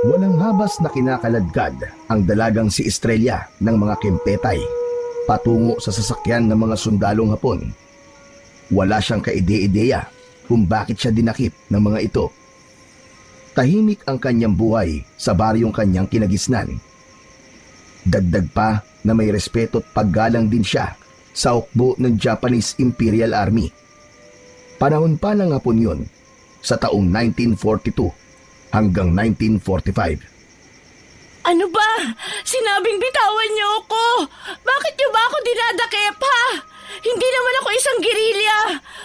Walang habas na kinakaladkad ang dalagang si Estrella ng mga kempetay patungo sa sasakyan ng mga sundalong Hapon. Wala siyang kaide-ideya kung bakit siya dinakip ng mga ito. Tahimik ang kanyang buhay sa baryong kanyang kinagisnan. Dagdag pa na may respeto at paggalang din siya sa hukbo ng Japanese Imperial Army. Panahon pa ng Hapon yun, sa taong 1942 hanggang 1945. Ano ba? Sinabing bitawan niyo ako! Bakit niyo ba ako dinadakip, ha? Hindi naman ako isang gerilya!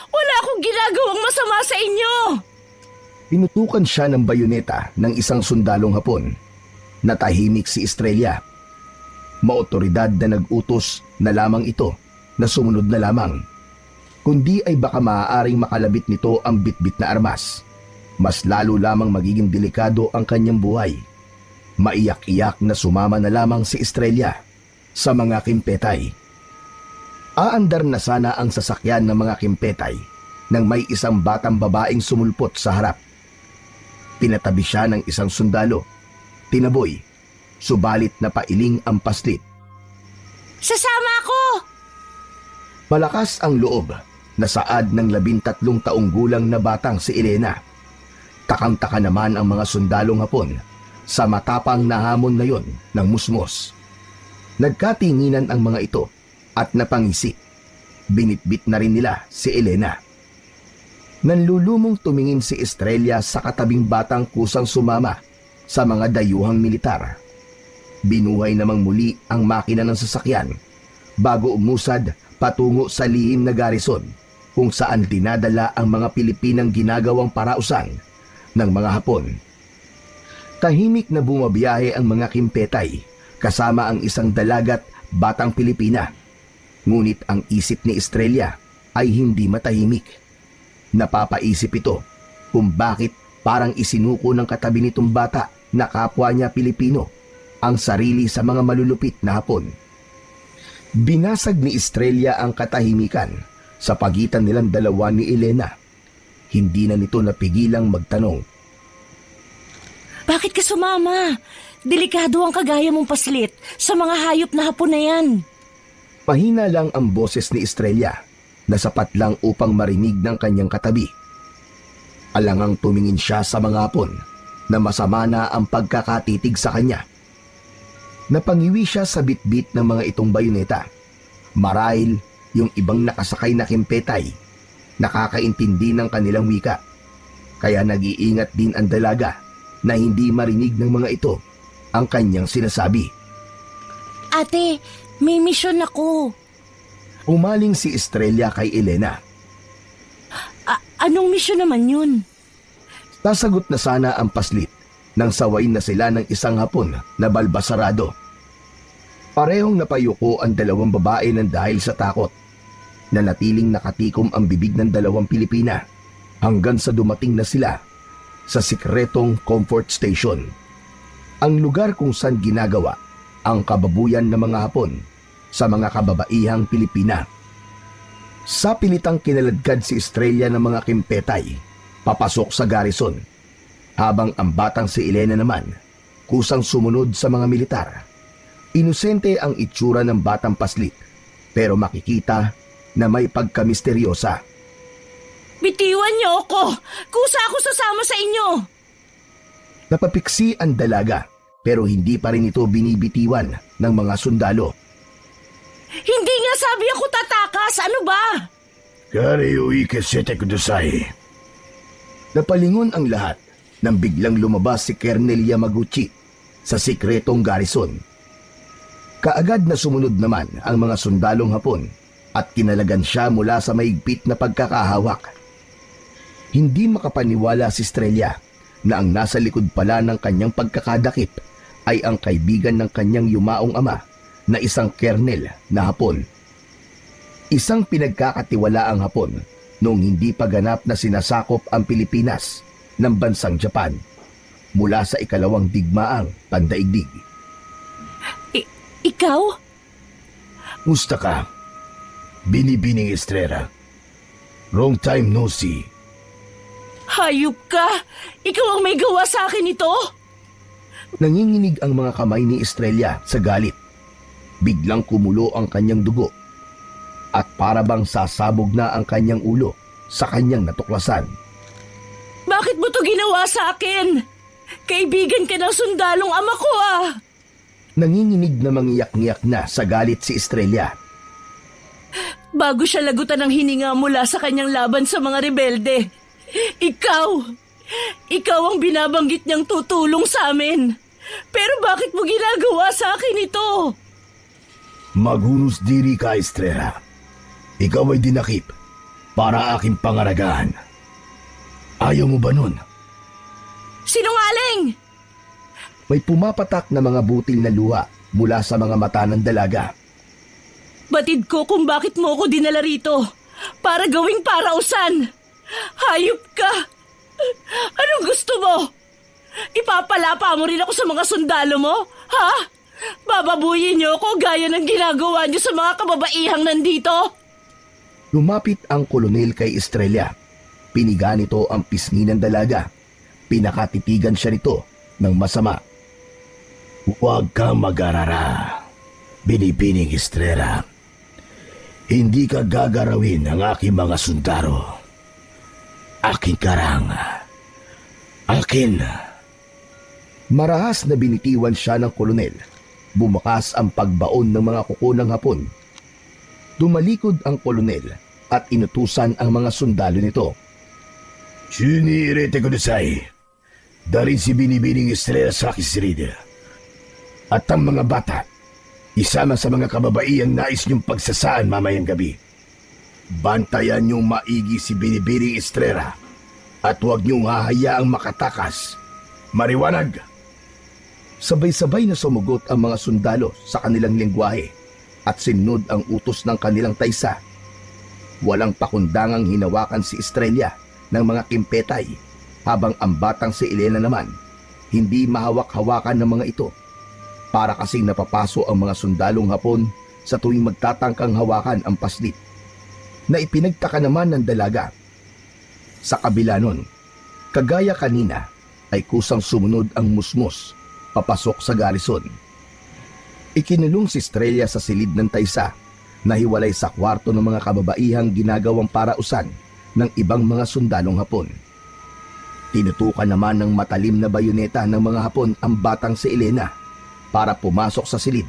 Wala akong ginagawang masama sa inyo! Pinutukan siya ng bayoneta ng isang sundalong Hapon. Natahimik si Estrella. Maotoridad na nag-utos na lamang ito na sumunod na lamang. Kundi ay baka maaaring makalabit nito ang bitbit na armas. Mas lalo lamang magiging delikado ang kanyang buhay. Maiyak-iyak na sumama na lamang si Estrella sa mga kimpetay. Aandar na sana ang sasakyan ng mga kimpetay nang may isang batang babaeng sumulpot sa harap. Pinatabi siya ng isang sundalo. Tinaboy, subalit napailing ang paslit. Sasama ako! Malakas ang loob na saad ng 13 taong gulang na batang si Elena. Takang-taka naman ang mga sundalong Hapon sa matapang na hamon na yon ng musmos. Nagkatinginan ang mga ito at napangisi. Binitbit na rin nila si Elena. Nanlulumong tumingin si Estrella sa katabing batang kusang sumama sa mga dayuhang militar. Binuhay namang muli ang makina ng sasakyan bago umusad patungo sa lihim na garison kung saan dinadala ang mga Pilipinang ginagawang parausan ng mga Hapon. Tahimik na bumabiyahe ang mga kimpetay kasama ang isang dalagat batang Pilipina. Ngunit ang isip ni Estrella ay hindi matahimik. Napapaisip ito kung bakit parang isinuko ng katabi nitong bata na kapwa niya Pilipino ang sarili sa mga malulupit na Hapon. Binasag ni Estrella ang katahimikan sa pagitan nilang dalawa ni Elena. Hindi na nito napigilang magtanong. Bakit ka sumama? Delikado ang kagaya mong paslit sa mga hayop na Hapon na yan. Mahina lang ang boses ni Estrella na sapat lang upang marinig ng kanyang katabi. Alangang tumingin siya sa mga Hapon na masama na ang pagkakatitig sa kanya. Napangiwi siya sa bitbit ng mga itong bayoneta. Marahil yung ibang nakasakay na kimpetay nakakaintindi ng kanilang wika. Kaya nag-iingat din ang dalaga na hindi marinig ng mga ito ang kanyang sinasabi. Ate, may misyon ako. Umaling si Estrella kay Elena. Anong misyon naman yun? Sasagot na sana ang paslit nang sawayin na sila ng isang Hapon na balbasarado. Parehong napayuko ang dalawang babae ng dahil sa takot. Nanatiling nakatikom ang bibig ng dalawang Pilipina hanggang sa dumating na sila sa sikretong comfort station. Ang lugar kung saan ginagawa ang kababuyan ng mga Hapon sa mga kababaihang Pilipina. Sa pilitang kinaladkad si Estrella ng mga kimpetay papasok sa garrison, habang ang batang si Elena naman kusang sumunod sa mga militar. Inosente ang itsura ng batang paslit pero makikita na may pagkamisteryosa. Bitiwan niyo ako! Kusa ako sasama sa inyo! Napapiksi ang dalaga pero hindi pa rin ito binibitiwan ng mga sundalo. Hindi nga sabi ako tatakas! Ano ba? Karayoi kasete kudusay. Napalingon ang lahat nang biglang lumabas si Colonel Yamaguchi sa sikretong garrison. Kaagad na sumunod naman ang mga sundalong Hapon at kinalagan siya mula sa maigpit na pagkakahawak. Hindi makapaniwala si Estrella na ang nasa likod pala ng kanyang pagkakadakip ay ang kaibigan ng kanyang yumaong ama na isang kernel na Hapon. Isang pinagkakatiwalaang Hapon noong hindi pa ganap na sinasakop ang Pilipinas ng bansang Japan mula sa ikalawang digmaang pandaigdig. Ikaw? Musta ka? Binibining Estrella. Long time no see. Hayop ka! Ikaw ang may gawa sa akin ito? Nanginginig ang mga kamay ni Estrella sa galit. Biglang kumulo ang kanyang dugo at para bang sasabog na ang kanyang ulo sa kanyang natuklasan. Bakit mo to ginawa sa akin? Kaibigan ka ng sundalong ama ko ah! Nanginginig na mangiyak-ngiyak na sa galit si Estrella. Bago siya lagutan ng hininga mula sa kanyang laban sa mga rebelde. Ikaw ang binabanggit niyang tutulong sa amin. Pero bakit mo ginagawa sa akin ito? Maghunos diri ka, Estrella. Ikaw ay dinakip para aking pangaragaan. Ayaw mo ba nun? Sinungaling! May pumapatak na mga butil na luha mula sa mga mata ng dalaga. Batid ko kung bakit mo ako dinala rito. Para gawing parausan. Hayop ka! Anong gusto mo? Ipapalapa mo rin ako sa mga sundalo mo? Ha? Bababuyin niyo ako gaya ng ginagawa niyo sa mga kababaihang nandito? Lumapit ang kolonel kay Estrella. Piniga nito ang pisngi ng dalaga. Pinakatitigan siya nito ng masama. Huwag kang mag-arara, Binibining Estrella. Hindi ka gagarawin ng aking mga sundalo. Aking karang. Akin. Marahas na binitiwan siya ng kolonel. Bumakas ang pagbaon ng mga kuko ng Hapon. Tumalikod ang kolonel at inutusan ang mga sundalo nito. Shiniirete kudasai. Darin si Binibining Estrella sa kisirida. At ang mga bata, isama sa mga kababaiyang nais niyong pagsasaan mamayang gabi. Bantayan niyong maigi si Binibining Estrella at huwag niyong hahayaang makatakas. Mariwanag! Sabay-sabay na sumugot ang mga sundalo sa kanilang lengguwahe at sinunod ang utos ng kanilang taysa. Walang pakundangang hinawakan si Estrella ng mga kimpetay habang ang batang si Elena naman hindi mahawak-hawakan ng mga ito. Para kasing napapaso ang mga sundalong Hapon sa tuwing magtatangkang hawakan ang paslit na ipinagtaka naman ng dalaga. Sa kabila nun, kagaya kanina ay kusang sumunod ang musmos papasok sa garison. Ikinulong si Estrella sa silid ng taysa na hiwalay sa kwarto ng mga kababaihang ginagawang parausan ng ibang mga sundalong Hapon. Tinutukan naman ng matalim na bayoneta ng mga Hapon ang batang si Elena para pumasok sa silid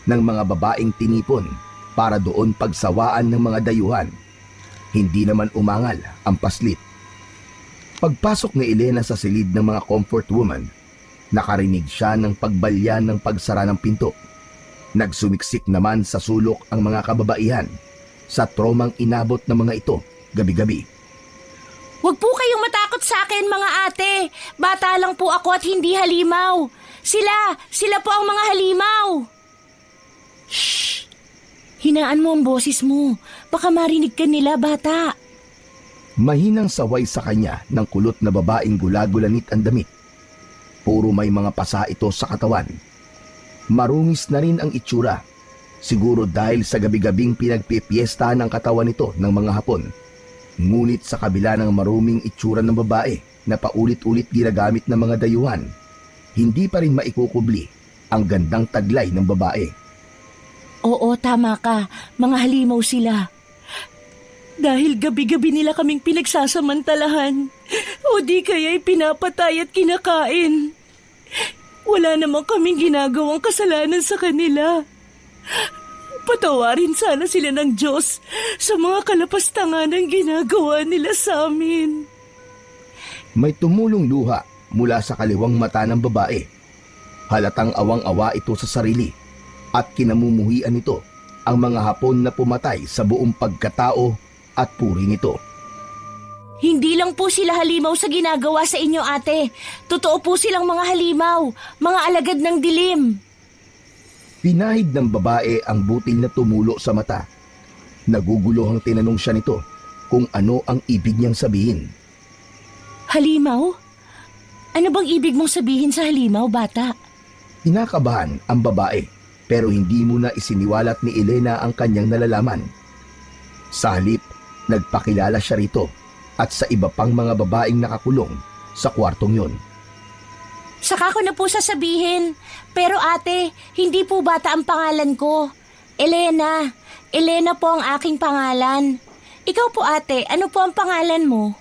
ng mga babaeng tinipon para doon pagsawaan ng mga dayuhan. Hindi naman umangal ang paslit. Pagpasok ni Elena sa silid ng mga comfort woman, nakarinig siya ng pagbalyan ng pagsara ng pinto. Nagsumiksik naman sa sulok ang mga kababaihan sa tromang inabot ng mga ito gabi-gabi. Huwag po kayong matakot sa akin mga ate. Bata lang po ako at hindi halimaw. Sila po ang mga halimaw. Shh! Hinaan mo ang boses mo. Baka marinig ka nila, bata. Mahinang saway sa kanya ng kulot na babaeng gulagulanit ang damit. Puro may mga pasa ito sa katawan. Marungis na rin ang itsura. Siguro dahil sa gabi-gabing pinagpipiesta ng katawan nito ng mga Hapon. Ngunit sa kabila ng maruming itsura ng babae na paulit-ulit ginagamit ng mga dayuhan, hindi pa rin maikukubli ang gandang taglay ng babae. Oo, tama ka. Mga halimaw sila. Dahil gabi-gabi nila kaming pinagsasamantalahan. O di kaya'y pinapatay at kinakain. Wala namang kaming ginagawang kasalanan sa kanila. Patawarin sana sila ng Diyos sa mga kalapastangan ng ginagawa nila sa amin. May tumulong luha mula sa kaliwang mata ng babae. Halatang awang-awa ito sa sarili at kinamumuhian nito ang mga Hapon na pumatay sa buong pagkatao at puri nito. Hindi lang po sila halimaw sa ginagawa sa inyo, ate. Totoo po silang mga halimaw, mga alagad ng dilim. Pinahid ng babae ang butil na tumulo sa mata. Naguguluhang tinanong siya nito kung ano ang ibig niyang sabihin. Halimaw? Ano bang ibig mong sabihin sa halimaw, bata? Kinakabahan ang babae pero hindi muna isiniwalat ni Elena ang kanyang nalalaman. Sa halip, nagpakilala siya rito at sa iba pang mga babaeng nakakulong sa kwartong yun. Saka ko na po sasabihin. Pero ate, hindi po bata ang pangalan ko. Elena. Elena po ang aking pangalan. Ikaw po ate, ano po ang pangalan mo?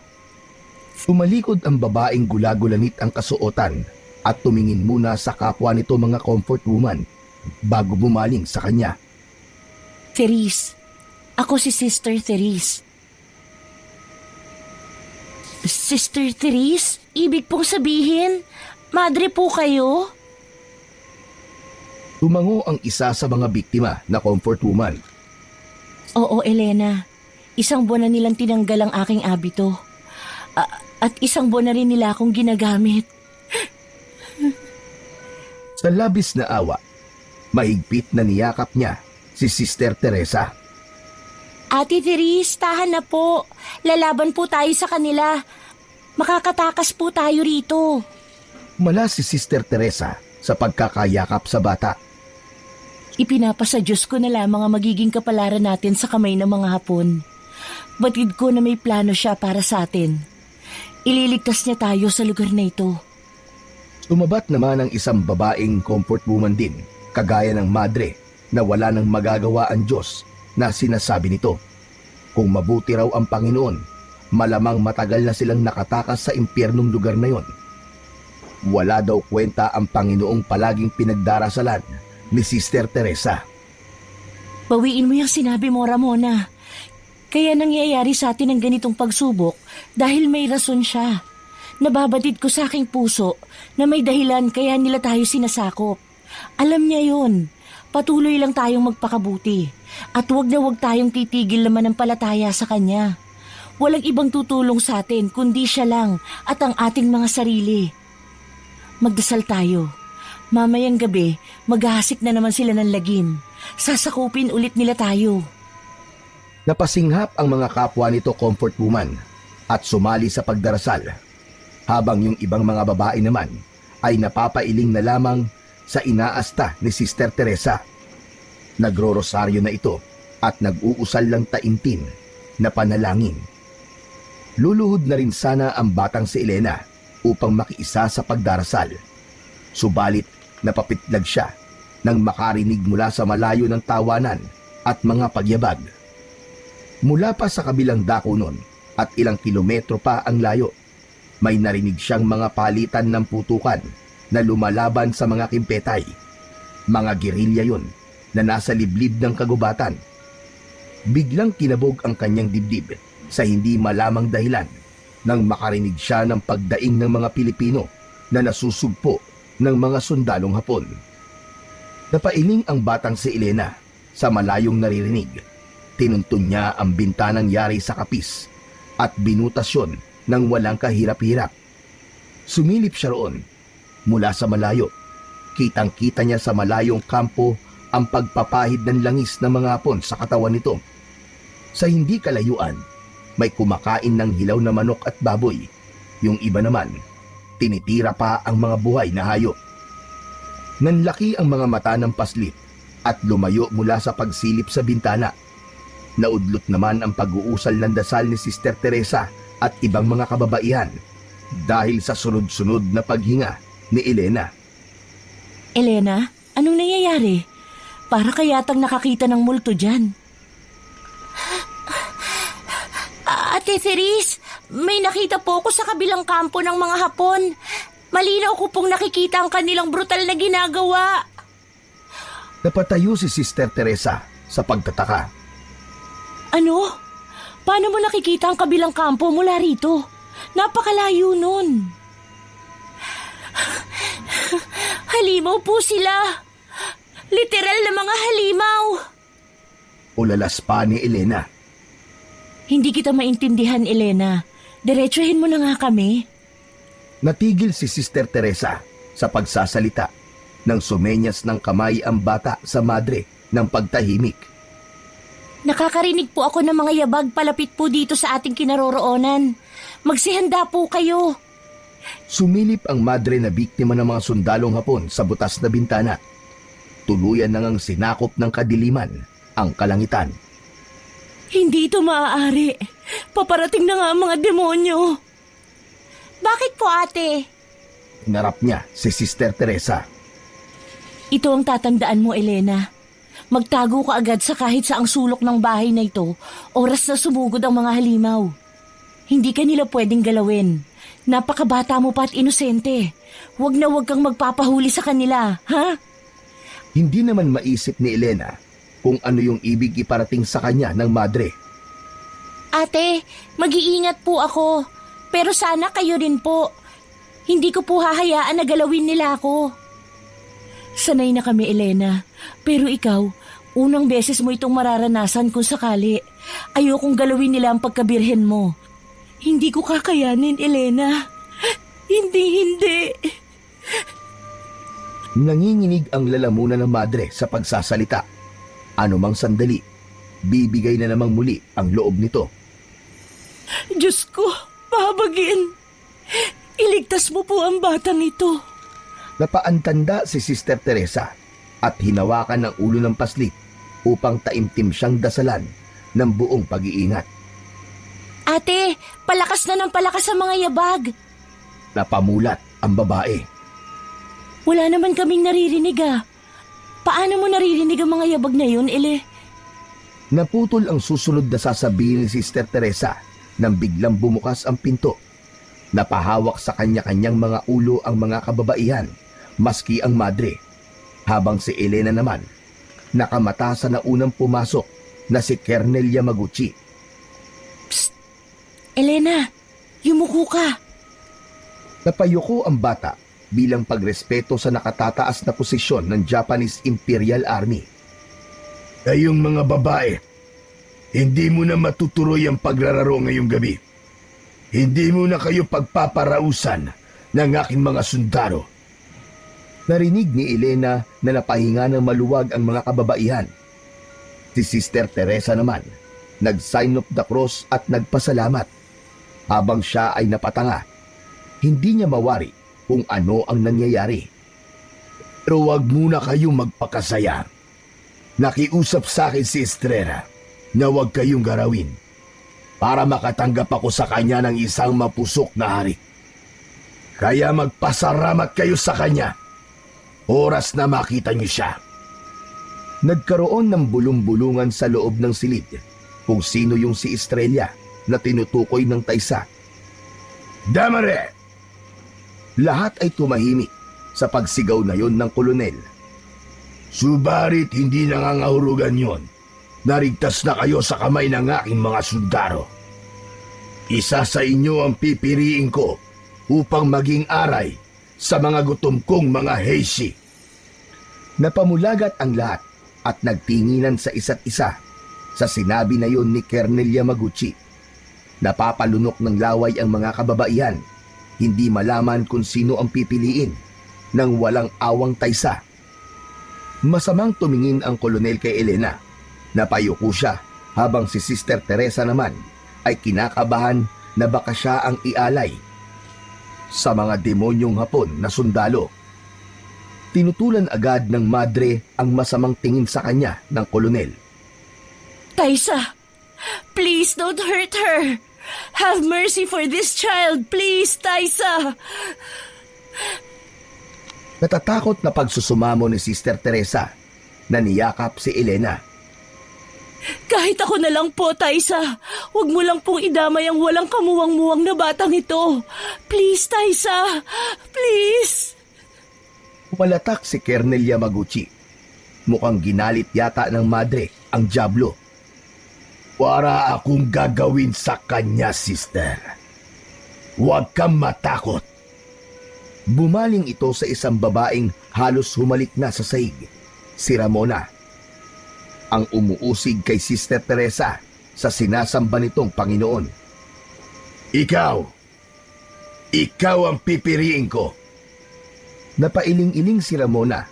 Tumalikod ang babaeng gula-gulanit ang kasuotan at tumingin muna sa kapwa nito mga comfort woman bago bumaling sa kanya. Therese. Ako si Sister Therese. Sister Therese? Ibig pong sabihin, madre po kayo? Tumango ang isa sa mga biktima na comfort woman. Oo, Elena. Isang buwan na nilang tinanggal ang aking abito. At isang buwan na rin nila akong ginagamit. Sa labis na awa, mahigpit na niyakap niya si Sister Teresa. Ate Therese, tahan na po. Lalaban po tayo sa kanila. Makakatakas po tayo rito. Mala si Sister Teresa sa pagkakayakap sa bata. Ipinapasa Diyos ko na lamang ang magiging kapalaran natin sa kamay ng mga Hapon. Batid ko na may plano siya para sa atin. Ililigtas niya tayo sa lugar na ito. Tumabat naman ang isang babaeng comfort woman din, kagaya ng madre na wala nang magagawa ang Diyos na sinasabi nito. Kung mabuti raw ang Panginoon, malamang matagal na silang nakatakas sa impyernong lugar na yon. Wala daw kwenta ang Panginoong palaging pinagdarasalan ni Sister Teresa. Bawiin mo yung sinabi mo, Ramona. Kaya nangyayari sa atin ang ganitong pagsubok dahil may rason siya. Nababatid ko sa aking puso na may dahilan kaya nila tayo sinasakop. Alam niya yon. Patuloy lang tayong magpakabuti. At wag na wag tayong titigil naman ng palataya sa kanya. Walang ibang tutulong sa atin kundi siya lang at ang ating mga sarili. Magdasal tayo. Mamayang gabi, maghahasik na naman sila ng lagim. Sasakupin ulit nila tayo. Napasinghap ang mga kapwa nito comfort woman at sumali sa pagdarasal, habang yung ibang mga babae naman ay napapailing na lamang sa inaasta ni Sister Teresa. Nagro-rosaryo na ito at nag-uusal lang taimtim na panalangin. Luluhod na rin sana ang batang si Elena upang makiisa sa pagdarasal. Subalit napapitlag siya nang makarinig mula sa malayo ng tawanan at mga pagyabag. Mula pa sa kabilang dako nun at ilang kilometro pa ang layo, may narinig siyang mga palitan ng putukan na lumalaban sa mga kimpetay. Mga gerilya yun na nasa liblib ng kagubatan. Biglang kinabog ang kanyang dibdib sa hindi malamang dahilan nang makarinig siya ng pagdaing ng mga Pilipino na nasusugpo ng mga sundalong Hapon. Napailing ang batang si Elena sa malayong naririnig. Tinuntun niya ang bintanang yari sa kapis at binutas yun ng walang kahirap-hirap. Sumilip siya roon. Mula sa malayo, kitang-kita niya sa malayong kampo ang pagpapahid ng langis ng mga Hapon sa katawan nito. Sa hindi kalayuan, may kumakain ng hilaw na manok at baboy. Yung iba naman, tinitira pa ang mga buhay na hayop. Nanlaki ang mga mata ng paslit at lumayo mula sa pagsilip sa bintana. Naudlot naman ang pag-uusal ng dasal ni Sister Teresa at ibang mga kababaihan dahil sa sunod-sunod na paghinga ni Elena. Elena, anong nangyayari? Para kayatang nakakita ng multo dyan. Ate Therese, may nakita po ako sa kabilang kampo ng mga Hapon. Malinaw ko pong nakikita ang kanilang brutal na ginagawa. Napatayo si Sister Teresa sa pagtataka. Ano? Paano mo nakikita ang kabilang kampo mula rito? Napakalayo nun. Halimaw po sila. Literal na mga halimaw. Ulalas pa ni Elena. Hindi kita maintindihan, Elena. Diretsuhin mo na nga kami. Natigil si Sister Teresa sa pagsasalita nang sumenyas ng kamay ang bata sa madre ng pagtahimik. Nakakarinig po ako ng mga yabag palapit po dito sa ating kinaroroonan. Magsihanda po kayo. Sumilip ang madre na biktima ng mga sundalong Hapon sa butas na bintana. Tuluyan na ngang sinakop ng kadiliman ang kalangitan. Hindi ito maaari. Paparating na nga ang mga demonyo. Bakit po, ate? Hinarap niya si Sister Teresa. Ito ang tatandaan mo, Elena. Magtago ka agad sa kahit saang sulok ng bahay na ito, oras na sumugod ang mga halimaw. Hindi ka nila pwedeng galawin. Napakabata mo pa at inosente. Huwag na huwag kang magpapahuli sa kanila, ha? Hindi naman maisip ni Elena kung ano yung ibig iparating sa kanya ng madre. Ate, mag-iingat po ako. Pero sana kayo rin po. Hindi ko po hahayaan na galawin nila ako. Sanay na kami, Elena. Pero ikaw, unang beses mo itong mararanasan kung sakali. Ayokong galawin nila ang pagkabirhen mo. Hindi ko kakayanin, Elena. Hindi. Nanginginig ang lalamunan ng madre sa pagsasalita. Anumang sandali, bibigay na namang muli ang loob nito. Diyos ko, pahabagin. Iligtas mo po ang batang ito. Napaantanda si Sister Teresa at hinawakan ng ulo ng paslit upang taimtim siyang dasalan ng buong pag-iingat. Ate, palakas na ng palakas ang mga yabag. Napamulat ang babae. Wala naman kaming naririnig ah. Paano mo naririnig ang mga yabag na yun, Ele? Naputol ang susunod na sasabihin ni Sister Teresa nang biglang bumukas ang pinto. Napahawak sa kanya-kanyang mga ulo ang mga kababaihan, maski ang madre. Habang si Elena naman, nakamata sa naunang pumasok na si Kernel Yamaguchi. Psst! Elena, yumuko ka. Napayuko ang bata bilang pagrespeto sa nakatataas na posisyon ng Japanese Imperial Army. Kayong mga babae, hindi mo na matutuloy ang pagrararo ngayong gabi. Hindi mo na kayo pagpaparausan ng aking mga sundalo. Narinig ni Elena na napahinga ng maluwag ang mga kababaihan. Si Sister Teresa naman, nag-sign of the cross at nagpasalamat. Habang siya ay napatanga, hindi niya mawari kung ano ang nangyayari. Pero wag muna kayong magpakasaya. Nakiusap sa akin si Estrella na wag kayong garawin para makatanggap ako sa kanya ng isang mapusok na hari. Kaya magpasalamat kayo sa kanya. Oras na makita niyo siya. Nagkaroon ng bulong-bulungan sa loob ng silid kung sino yung si Estrella na tinutukoy ng taysa. Damare! Lahat ay tumahimik sa pagsigaw na yon ng kolonel. Subarit hindi nangangahulugan yon. Narigtas na kayo sa kamay ng aking mga sundalo. Isa sa inyo ang pipiriin ko upang maging aray sa mga gutom kong mga heishi. Napamulagat ang lahat at nagtinginan sa isa't isa sa sinabi na yon ni Kernel Yamaguchi. Napapalunok ng laway ang mga kababaihan, hindi malaman kung sino ang pipiliin nang walang awang taysa. Masamang tumingin ang kolonel kay Elena. Napayuko siya habang si Sister Teresa naman ay kinakabahan na baka siya ang ialay sa mga demonyong Hapon na sundalo. Tinutulan agad ng madre ang masamang tingin sa kanya ng kolonel. Taysa, please don't hurt her. Have mercy for this child, please, Taysa. Natatakot na pagsusumamo ni Sister Teresa na niyakap si Elena. Kahit ako na lang po, Taysa. Huwag mo lang pong idamay ang walang kamuwang-muwang na batang ito. Please, Taysa. Please. Pumalatak si Kernel Yamaguchi. Mukhang ginalit yata ng madre ang Diablo. Para akong gagawin sa kanya, sister. Huwag kang matakot. Bumaling ito sa isang babaeng halos humalik na sa sahig, si Ramona. Ang umuusig kay Sister Teresa sa sinasamba nitong Panginoon. Ikaw ang pipiriin ko. Napailing-iling si Ramona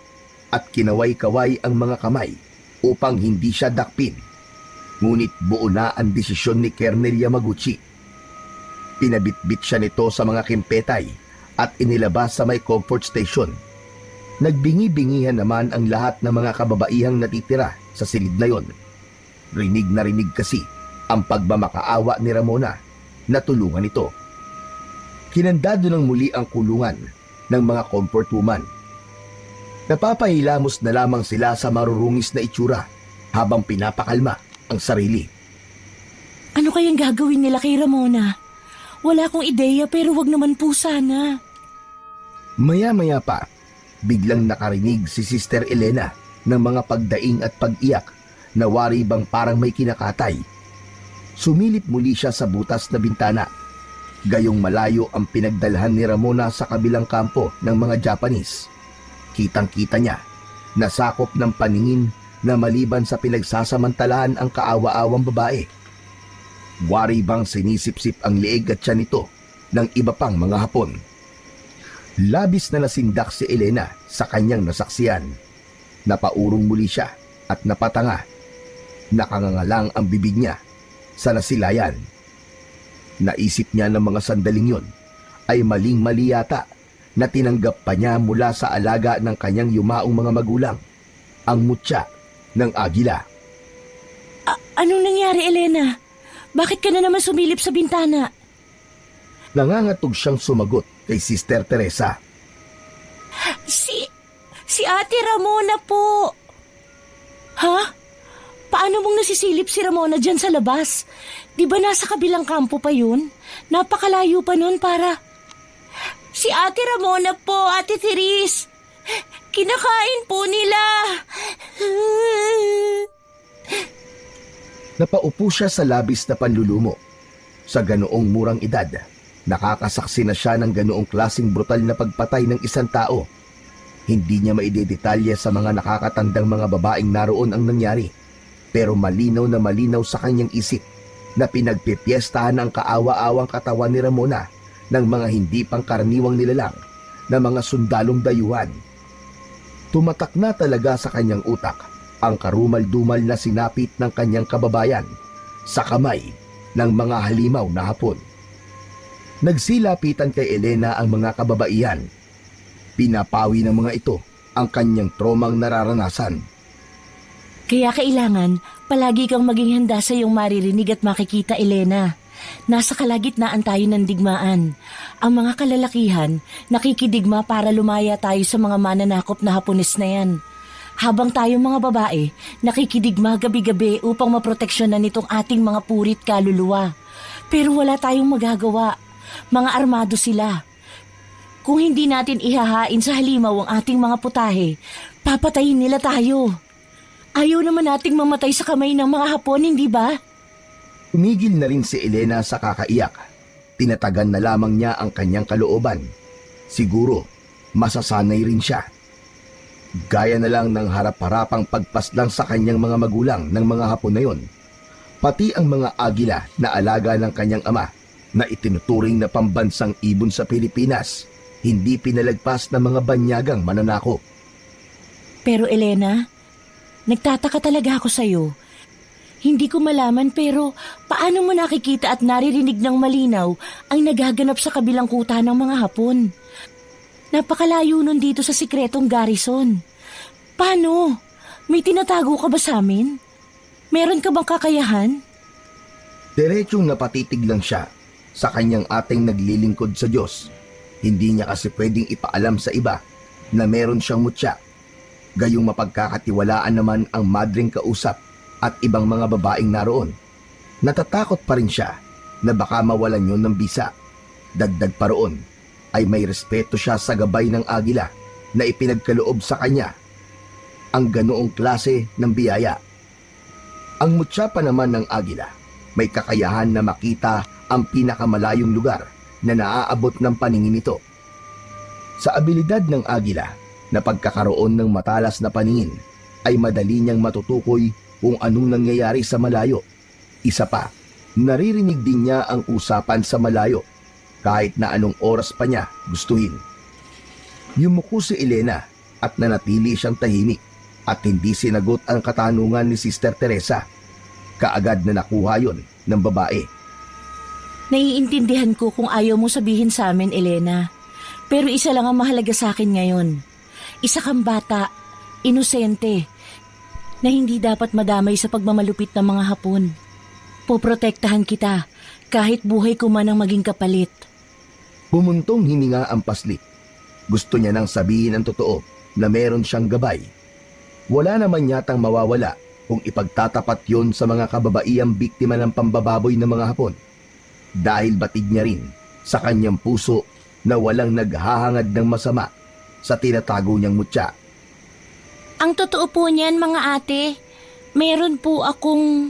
at kinaway-kaway ang mga kamay upang hindi siya dakpin. Ngunit buo na ang desisyon ni Kernel Yamaguchi. Pinabitbit siya nito sa mga kimpetay at inilabas sa may comfort station. Nagbingi-bingihan naman ang lahat ng mga kababaihang natitira sa silid na yon. Rinig na rinig kasi ang pagmamakaawa ni Ramona na tulungan ito. Kinandado ng muli ang kulungan ng mga comfort woman. Napapahilamos na lamang sila sa marurungis na itsura habang pinapakalma ang sarili. Ano kayang gagawin nila kay Ramona? Wala akong ideya pero wag naman po sana. Maya-maya pa, biglang nakarinig si Sister Elena ng mga pagdaing at pag-iyak na wari bang parang may kinakatay. Sumilip muli siya sa butas na bintana. Gayong malayo ang pinagdalhan ni Ramona sa kabilang kampo ng mga Japanese. Kitang-kita niya na sakop ng paningin na maliban sa pinagsasamantalahan ang kaawa-awang babae. Wari bang sinisip-sip ang leeg at tiyan nito ng iba pang mga Hapon. Labis na nasindak si Elena sa kanyang nasaksiyan. Napaurong muli siya at napatanga. Nakangangalang ang bibig niya sa nasilayan. Naisip niya ng mga sandaling yun ay maling-mali yata na tinanggap pa niya mula sa alaga ng kanyang yumaong mga magulang, ang mutya ng agila. Anong nangyari, Elena? Bakit ka na naman sumilip sa bintana? Nangangatog siyang sumagot kay Sister Teresa. Si Ate Ramona po. Ha? Paano mong nasisilip si Ramona dyan sa labas? Di ba nasa kabilang kampo pa yun? Napakalayo pa nun para... Si Ate Ramona po, Ate Therese. Kinakain po nila. Napaupo siya sa labis na panlulumo. Sa ganoong murang edad, nakakasaksi na siya ng ganoong klaseng brutal na pagpatay ng isang tao. Hindi niya maidedetalye sa mga nakakatandang mga babaeng naroon ang nangyari. Pero malinaw na malinaw sa kanyang isip na pinagpipiestahan ang kaawa-awang katawan ni Ramona ng mga hindi pangkaraniwang nilalang na mga sundalong dayuhan. Tumatak na talaga sa kanyang utak ang karumal-dumal na sinapit ng kanyang kababayan sa kamay ng mga halimaw na Hapon. Nagsilapitan kay Elena ang mga kababaihan. Pinapawi ng mga ito ang kanyang tromang nararanasan. Kaya kailangan palagi kang maging handa sa iyong maririnig at makikita, Elena. Nasa kalagitnaan tayo ng digmaan. Ang mga kalalakihan nakikidigma para lumaya tayo sa mga mananakop na Hapones na yan. Habang tayo mga babae, nakikidigma gabi-gabi upang maproteksyonan nitong ating mga purit kaluluwa. Pero wala tayong magagawa. Mga armado sila. Kung hindi natin ihahain sa halimaw ang ating mga putahe, papatayin nila tayo. Ayaw naman nating mamatay sa kamay ng mga Hapon, hindi ba? Umigil na rin si Elena sa kakaiyak. Tinatagan na lamang niya ang kanyang kalooban. Siguro, masasanay rin siya. Gaya na lang ng harap-harapang pagpaslang sa kanyang mga magulang ng mga Hapon na yun. Pati ang mga agila na alaga ng kanyang ama na itinuturing na pambansang ibon sa Pilipinas, hindi pinalagpas ng mga banyagang mananakop. Pero Elena, nagtataka talaga ako sa'yo. Hindi ko malaman pero paano mo nakikita at naririnig ng malinaw ang nagaganap sa kabilang kuta ng mga Hapon? Napakalayo nun dito sa sikretong garrison. Paano? May tinatago ka ba sa amin? Meron ka bang kakayahan? Diretsong napatitig lang siya sa kanyang ating naglilingkod sa Diyos. Hindi niya kasi pwedeng ipaalam sa iba na meron siyang mutya. Gayong mapagkakatiwalaan naman ang madring kausap at ibang mga babaeng naroon. Natatakot pa rin siya na baka mawalan yun ng bisa. Dagdag pa roon ay may respeto siya sa gabay ng agila na ipinagkaloob sa kanya ang ganoong klase ng biyaya. Ang mutya pa naman ng agila may kakayahan na makita ang pinakamalayong lugar na naaabot ng paningin nito. Sa abilidad ng agila na pagkakaroon ng matalas na paningin ay madali niyang matutukoy kung anong nangyayari sa malayo. Isa pa, naririnig din niya ang usapan sa malayo kahit na anong oras pa niya gustuhin. Yumuko si Elena at nanatili siyang tahimik at hindi sinagot ang katanungan ni Sister Teresa. Kaagad na nakuha yon ng babae. Naiintindihan ko kung ayaw mo sabihin sa amin, Elena. Pero isa lang ang mahalaga sa akin ngayon. Isa kang bata, inosente, na hindi dapat madamay sa pagmamalupit ng mga Hapon. Poprotektahan kita kahit buhay ko man ang maging kapalit. Bumuntong hininga ang paslit. Gusto niya nang sabihin ang totoo na meron siyang gabay. Wala naman yatang mawawala kung ipagtatapat yon sa mga kababaihang biktima ng pambababoy ng mga Hapon. Dahil batig niya rin sa kanyang puso na walang naghahangad ng masama sa tinatago niyang mutya. Ang totoo po niyan, mga ate, meron po akong...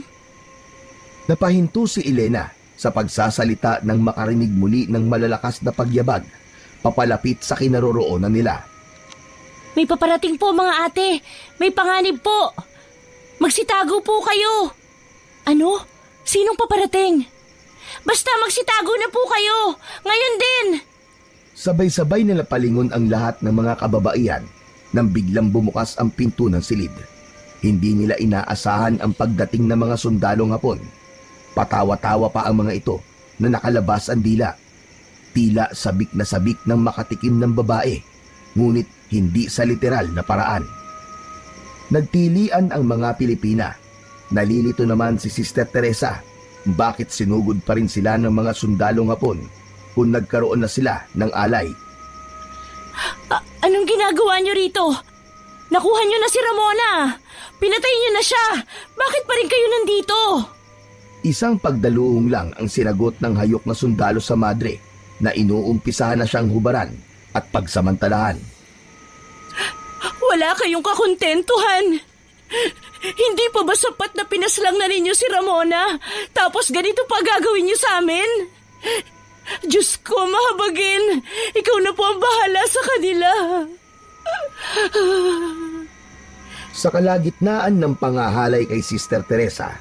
Napahinto si Elena sa pagsasalita nang makarinig muli ng malalakas na pagyabag papalapit sa kinaroroonan nila. May paparating po, mga ate. May panganib po. Magsitago po kayo. Ano? Sinong paparating? Basta magsitago na po kayo. Ngayon din. Sabay-sabay nila palingon ang lahat ng mga kababaihan nang biglang bumukas ang pinto ng silid. Hindi nila inaasahan ang pagdating ng mga sundalong Hapon. Patawa-tawa pa ang mga ito na nakalabas ang dila. Tila sabik na sabik ng makatikim ng babae, ngunit hindi sa literal na paraan. Nagtilian ang mga Pilipina. Nalilito naman si Sister Teresa. Bakit sinugod pa rin sila ng mga sundalong Hapon kung nagkaroon na sila ng alay? Anong ginagawa niyo rito? Nakuha niyo na si Ramona. Pinatay niyo na siya. Bakit pa rin kayo nandito? Isang pagdaluhong lang ang sinagot ng hayok na sundalo sa madre na inuumpisahan na siyang hubaran at pagsamantalahan. Wala kayong kakontentuhan. Hindi pa ba sapat na pinaslang na ninyo si Ramona? Tapos ganito pa gagawin niyo sa amin? Diyos ko, mahabagin. Ikaw na po ang bahala sa kanila. Sa kalagitnaan ng pangahalay kay Sister Teresa,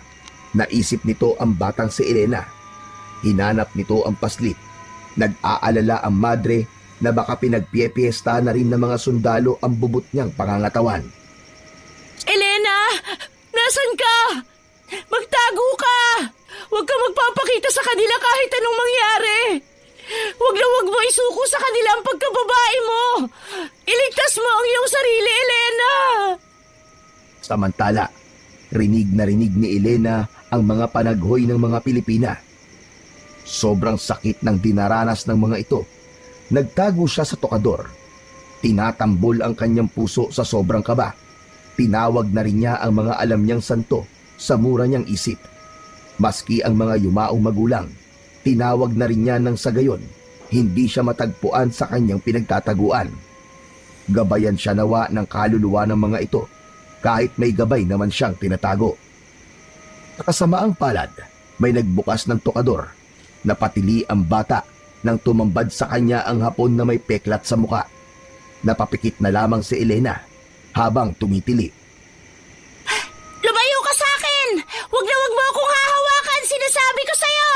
naisip nito ang batang si Elena. Hinanap nito ang paslit. Nag-aalala ang madre na baka pinagpiepiesta na rin ng mga sundalo ang bubot niyang pangangatawan. Elena! Nasaan ka? Magtago ka! Huwag ka magpapakita sa kanila kahit anong mangyari. Huwag na huwag mo isuko sa kanila ang pagkababae mo. Iligtas mo ang iyong sarili, Elena! Samantala, rinig na rinig ni Elena ang mga panaghoy ng mga Pilipina. Sobrang sakit ng dinaranas ng mga ito. Nagtago siya sa tokador. Tinatambol ang kanyang puso sa sobrang kaba. Tinawag na rin niya ang mga alam niyang santo sa mura niyang isip. Maski ang mga yumaong magulang, tinawag na rin niya ng sa gayon, hindi siya matagpuan sa kanyang pinagtataguan. Gabayan siya nawa ng kaluluwa ng mga ito, kahit may gabay naman siyang tinatago. Nakasamaang palad, may nagbukas ng tokador. Napatili ang bata nang tumambad sa kanya ang Hapon na may peklat sa muka. Napapikit na lamang si Elena habang tumitili. Lumayo ka sa akin! Huwag na huwag mo akong hahawakan! Sinasabi ko sa'yo!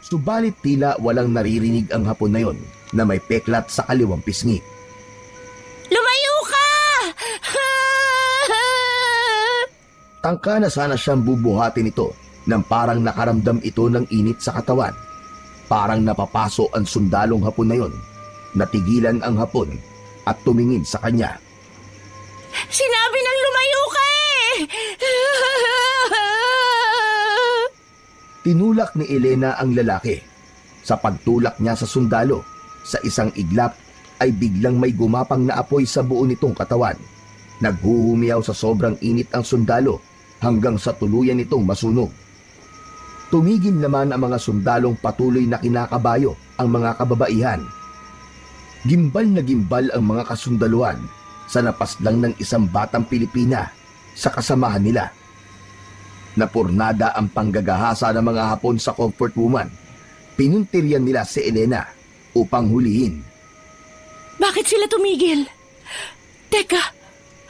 Subalit tila walang naririnig ang Hapon na yon na may peklat sa kaliwang pisngi. Lumayo ka! Tangka na sana siyang bubuhatin ito nang parang nakaramdam ito ng init sa katawan. Parang napapaso ang sundalong Hapon na yon. Natigilan ang Hapon at tumingin sa kanya. Sinabi nang lumayo ka eh! Tinulak ni Elena ang lalaki. Sa pagtulak niya sa sundalo, sa isang iglap ay biglang may gumapang na apoy sa buo nitong katawan. Naghuhumiyaw sa sobrang init ang sundalo hanggang sa tuluyan nitong masunog. Tumigil naman ang mga sundalong patuloy na kinakabayo ang mga kababaihan. Gimbal na gimbal ang mga kasundaluan sa napaslang ng isang batang Pilipina sa kasamahan nila. Napurnada ang panggagahasa ng mga Hapon sa comfort woman. Pinuntiryan nila si Elena upang hulihin. Bakit sila tumigil? Teka,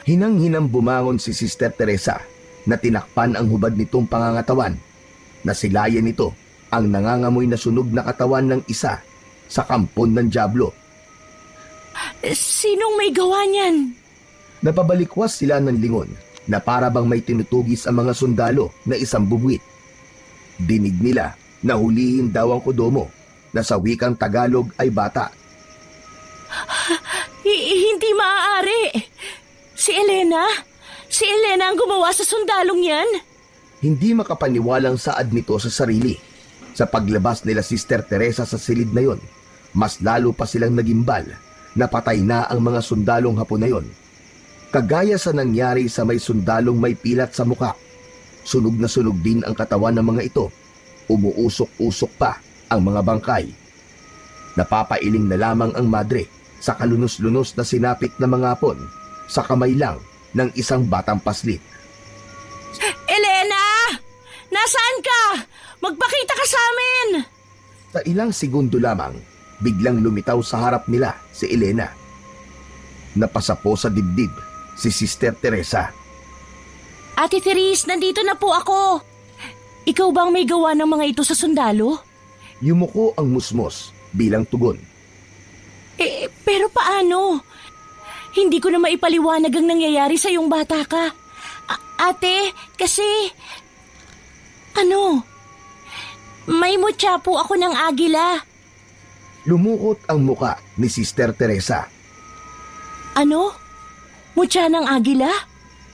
Hinang-hinang bumangon si Sister Teresa na tinakpan ang hubad nitong pangangatawan. Nasilayan nito ang nangangamoy na sunog na katawan ng isa sa kampon ng dyablo. sinong may gawa niyan? Napabalikwas sila ng lingon na para bang may tinutugis ang mga sundalo na isang bubuit. Dinig nila na hulihin daw ang kodomo na sa wikang Tagalog ay bata. Hindi maaari. Si Elena? Si Elena ang gumawa sa sundalong yan? Hindi makapaniwalang saad nito sa sarili. Sa paglabas nila Sister Teresa sa silid na yon, mas lalo pa silang nagimbal Napatay na ang mga sundalong Hapon na yon. Kagaya sa nangyari sa may sundalong may pilat sa muka. Sunog na sunog din ang katawan ng mga ito. Umuusok-usok pa ang mga bangkay. Napapailing na lamang ang madre sa kalunos-lunos na sinapit na mga Hapon sa kamay lang ng isang batang paslit. Elena! Nasaan ka? Magpakita ka sa amin! Sa ilang segundo lamang, biglang lumitaw sa harap nila si Elena. Napasapo sa dibdib si Sister Teresa. Ate Therese, nandito na po ako. Ikaw bang may gawa ng mga ito sa sundalo? Yumuko ang musmos bilang tugon. Pero paano? Hindi ko na maipaliwanag ang nangyayari sa iyong bata ka. Ate, kasi... May mutya po ako ng agila. Lumukot ang muka ni Sister Teresa. Mutya ng agila?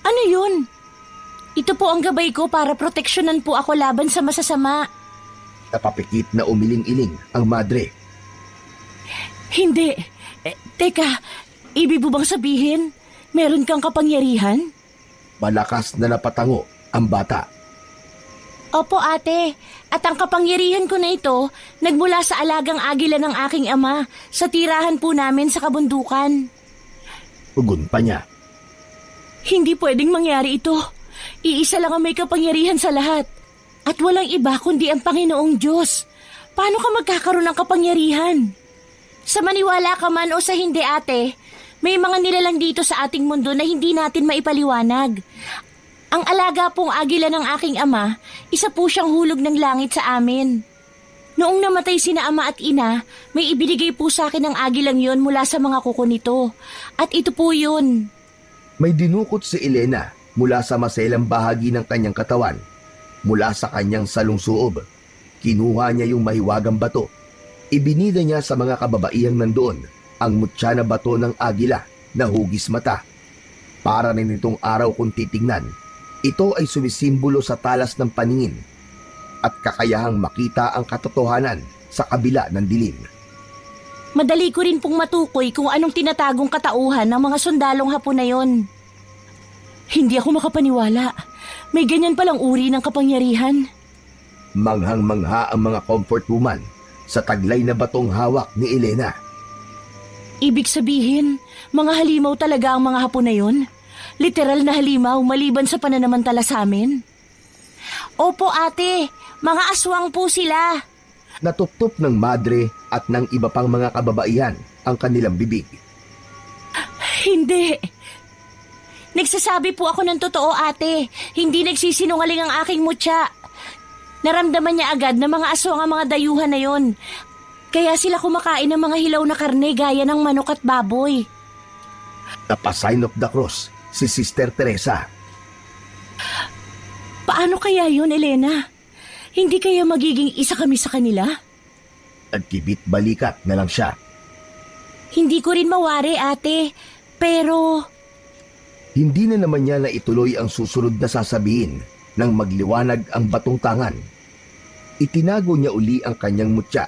Ano yun? Ito po ang gabay ko para proteksyonan po ako laban sa masasama. Napapikit na umiling-iling ang madre. Hindi. Teka, ibig mo bang sabihin, meron kang kapangyarihan? Malakas na napatango ang bata. Opo ate, at ang kapangyarihan ko na ito, nagmula sa alagang agila ng aking ama, sa tirahan po namin sa kabundukan. Tugon pa niya. Hindi pwedeng mangyari ito. Iisa lang ang may kapangyarihan sa lahat. At walang iba kundi ang Panginoong Diyos. Paano ka magkakaroon ng kapangyarihan? Sa maniwala ka man o sa hindi ate, may mga nilalang dito sa ating mundo na hindi natin maipaliwanag. Ang alaga pong agila ng aking ama, isa po siyang hulog ng langit sa amin. Noong namatay sina ama at ina, may ibinigay po sa akin ng agilang yon mula sa mga kuko nito. At ito po yun. May dinukot si Elena mula sa maselang bahagi ng kanyang katawan. Mula sa kanyang salungsuob, kinuha niya yung mahiwagang bato. Ibinida niya sa mga kababaihang nandoon ang mutya na bato ng agila na hugis mata. Para rin itong araw kung titingnan, ito ay sumisimbolo sa talas ng paningin at kakayahang makita ang katotohanan sa kabila ng dilim. Madali ko rin pong matukoy kung anong tinatagong katauhan ng mga sundalong Hapon na yon. Hindi ako makapaniwala. May ganyan palang uri ng kapangyarihan. Manghang-mangha ang mga comfort woman sa taglay na batong hawak ni Elena. Ibig sabihin, mga halimaw talaga ang mga Hapon na yon? Literal na halimaw maliban sa pananamantala sa amin? Opo ate, mga aswang po sila. Natuptop ng madre at ng iba pang mga kababaihan ang kanilang bibig. Hindi. Nagsasabi po ako ng totoo ate, hindi nagsisinungaling ang aking mutya. Naramdaman niya agad na mga aswang ang mga dayuhan na yon. Kaya sila kumakain ng mga hilaw na karne gaya ng manok at baboy. Napa-sign of the cross si Sister Teresa. Paano kaya yun, Elena? Hindi kaya magiging isa kami sa kanila? Nagkibit balikat na lang siya. Hindi ko rin mawari, ate. Pero... Hindi na naman niya na ituloy ang susunod na sasabihin nang magliwanag ang batong tangan. Itinago niya uli ang kanyang mutya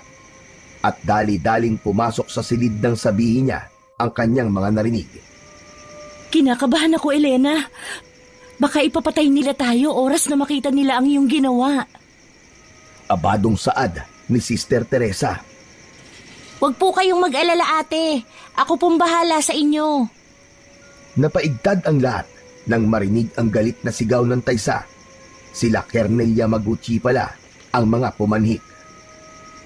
at dali-daling pumasok sa silid ng sabihin niya ang kanyang mga narinig. Kinakabahan ako, Elena. Baka ipapatay nila tayo oras na makita nila ang iyong ginawa. Abadong saad ni Sister Teresa. Huwag po kayong mag-alala, ate. Ako pong bahala sa inyo. Napaigtad ang lahat nang marinig ang galit na sigaw ng taysa. Sila Kernel Yamaguchi pala ang mga pumanhik.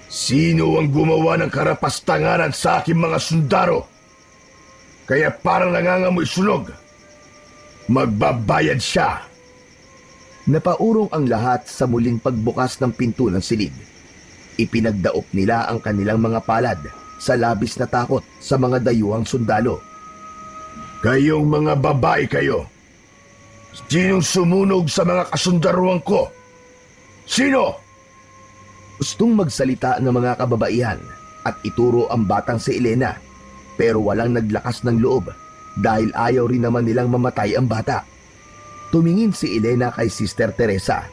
Sino ang gumawa ng karapastanganan sa aking mga sundaro? Kaya parang nangangamoy sunog. Magbabayad siya. Napaurong ang lahat sa muling pagbukas ng pinto ng silid. Ipinagdaop nila ang kanilang mga palad sa labis na takot sa mga dayuhang sundalo. Kayong mga babae kayo, sinong sumunog sa mga kasundaruan ko? Sino? Gustong magsalita ng mga kababaihan at ituro ang batang si Elena, pero walang naglakas ng loob dahil ayaw rin naman nilang mamatay ang bata. Tumingin si Elena kay Sister Teresa.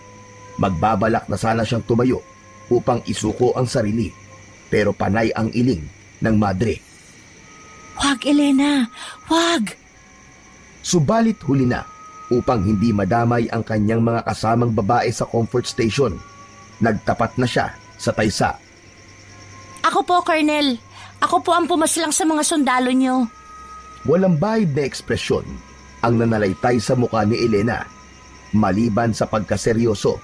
Magbabalak na sana siyang tumayo upang isuko ang sarili, pero panay ang iling ng madre. Wag, Elena. Wag. Subalit huli na upang hindi madamay ang kanyang mga kasamang babae sa comfort station. Nagtapat na siya sa taysa. Ako po, Colonel. Ako po ang pumaslang sa mga sundalo nyo. Walang bahid na ekspresyon ang nanalaitay sa mukha ni Elena. Maliban sa pagkaseryoso,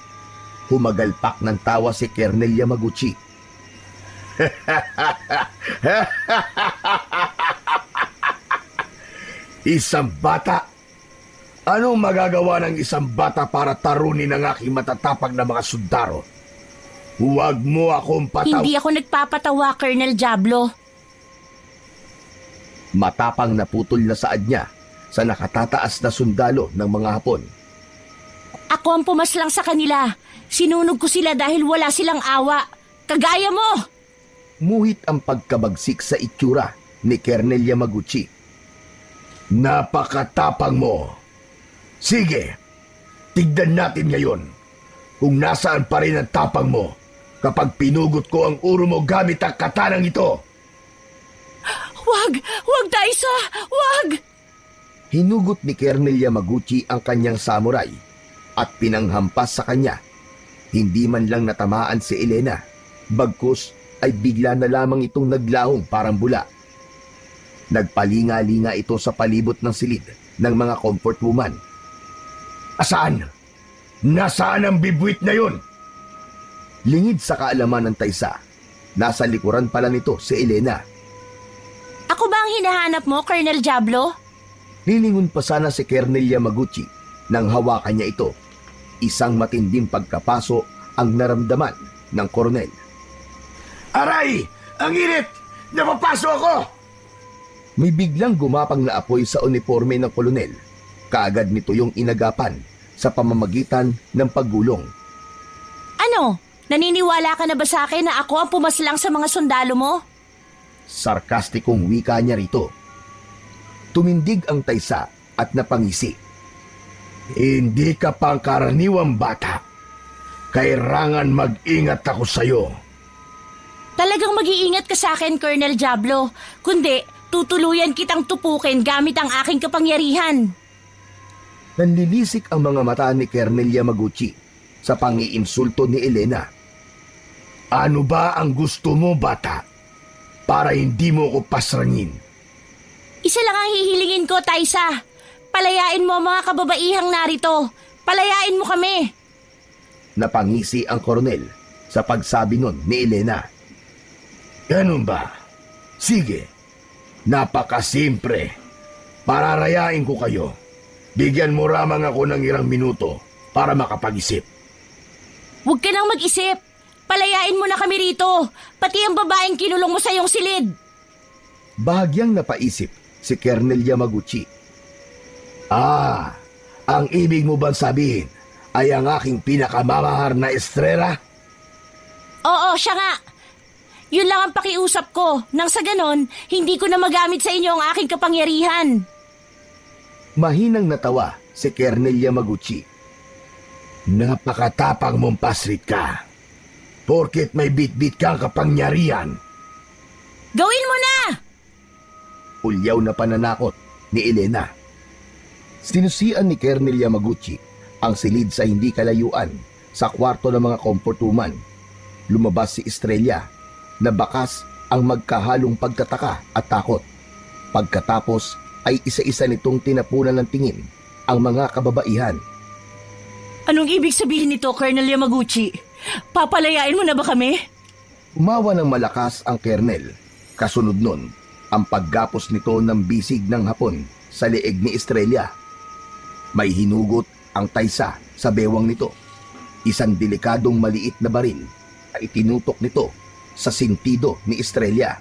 humagalpak ng tawa si Colonel Yamaguchi. Isang bata? Anong magagawa ng isang bata para tarunin ang aking matatapag na mga sundalo? Huwag mo akong Hindi ako nagpapatawa, Colonel Diablo. Matapang na putol na saad niya sa nakatataas na sundalo ng mga Hapon. Ako ang pumaslang sa kanila. Sinunog ko sila dahil wala silang awa. Kagaya mo! Muhit ang pagkabagsik sa itsura ni Colonel Yamaguchi. Napakatapang mo! Sige, tignan natin ngayon kung nasaan pa rin ang tapang mo kapag pinugot ko ang ulo mo gamit ang katanang ito. Wag! Wag, Daisa! Wag! Hinugot ni Colonel Yamaguchi ang kanyang samurai at pinanghampas sa kanya. Hindi man lang natamaan si Elena, bagkus ay bigla na lamang itong naglahong parang bula. Nagpalinga-linga ito sa palibot ng silid ng mga comfort woman. Asaan? Nasaan ang bibwit na yun? Lingid sa kaalaman ng taysa, nasa likuran pala nito si Elena. Ako ba ang hinahanap mo, Colonel Diablo? Lilingon pa sana si Colonel Yamaguchi nang hawakan niya ito. Isang matinding pagkapaso ang naramdaman ng koronel. Aray! Ang init! Napapaso ako! May biglang gumapang na apoy sa uniforme ng kolonel. Kaagad nito yung inagapan sa pamamagitan ng paggulong. Ano? Naniniwala ka na ba sa akin na ako ang pumaslang sa mga sundalo mo? Sarkastikong wika niya rito. Tumindig ang taysa at napangisi. Hindi ka pang karaniwang bata. Kailangan mag-ingat ako sa'yo. Talagang mag-iingat ka sa akin, Colonel Diablo. Kundi, tutuluyan kitang tupukin gamit ang aking kapangyarihan. Nanlilisik ang mga mata ni Colonel Yamaguchi sa pangiinsulto ni Elena. Ano ba ang gusto mo, bata? Para hindi mo ko pasrangin. Isa lang ang hihilingin ko, Taisa. Palayain mo ang mga kababaihang narito. Palayain mo kami. Napangisi ang koronel sa pagsabi nun ni Elena. Ganun ba? Sige. Napakasimple. Pararayain ko kayo. Bigyan mo ramang ako ng ilang minuto para makapag-isip. Huwag ka nang mag-isip. Palayain mo na kami rito. Pati ang babaeng kinulong mo sa iyong silid. Bahagyang napaisip si Colonel Yamaguchi. Ang ibig mo bang sabihin ay ang aking pinakamamahar na estrela? Oo, siya nga. Yun lang ang pakiusap ko. Nang sa ganon, hindi ko na magamit sa inyo ang aking kapangyarihan. Mahinang natawa si Colonel Yamaguchi. Napakatapang mong pasrit ka. Porket may bit-bit kang kapangyarihan. Gawin mo na! Ulyaw na pananakot ni Elena. Sinusian ni Colonel Yamaguchi ang silid sa hindi kalayuan sa kwarto ng mga comfort woman. Lumabas si Estrella na bakas ang magkahalong pagtataka at takot. Pagkatapos ay isa-isa nitong tinapunan ng tingin ang mga kababaihan. Anong ibig sabihin nito, Colonel Yamaguchi? Papalayain mo na ba kami? Umawa ng malakas ang Colonel. Kasunod nun, ang paggapos nito ng bisig ng hapon sa leeg ni Estrella. May hinugot ang taysa sa bewang nito. Isang delikadong maliit na baril ay itinutok nito sa sintido ni Estrella.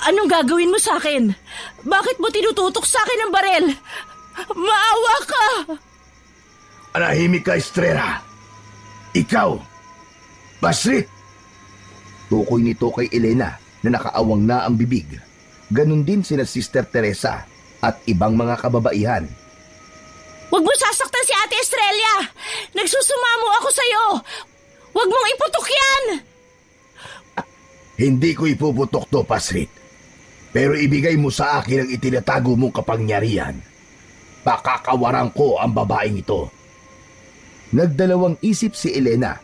Anong gagawin mo sa akin? Bakit mo tinututok sa akin ang barel? Maawa ka! Anahimik ka, Estrella! Ikaw! Basrit! Tukoy nito kay Elena na nakaawang na ang bibig. Ganon din sina Sister Teresa at ibang mga kababaihan. Huwag mo sasaktan si Ate Estrella! Nagsusumamo ako sa'yo! Huwag mong iputok yan! Hindi ko ipuputok to, Pasrit. Pero ibigay mo sa akin ang itinatago mong kapangyarihan. Pakakawaran ko ang babaeng ito. Nagdalawang isip si Elena.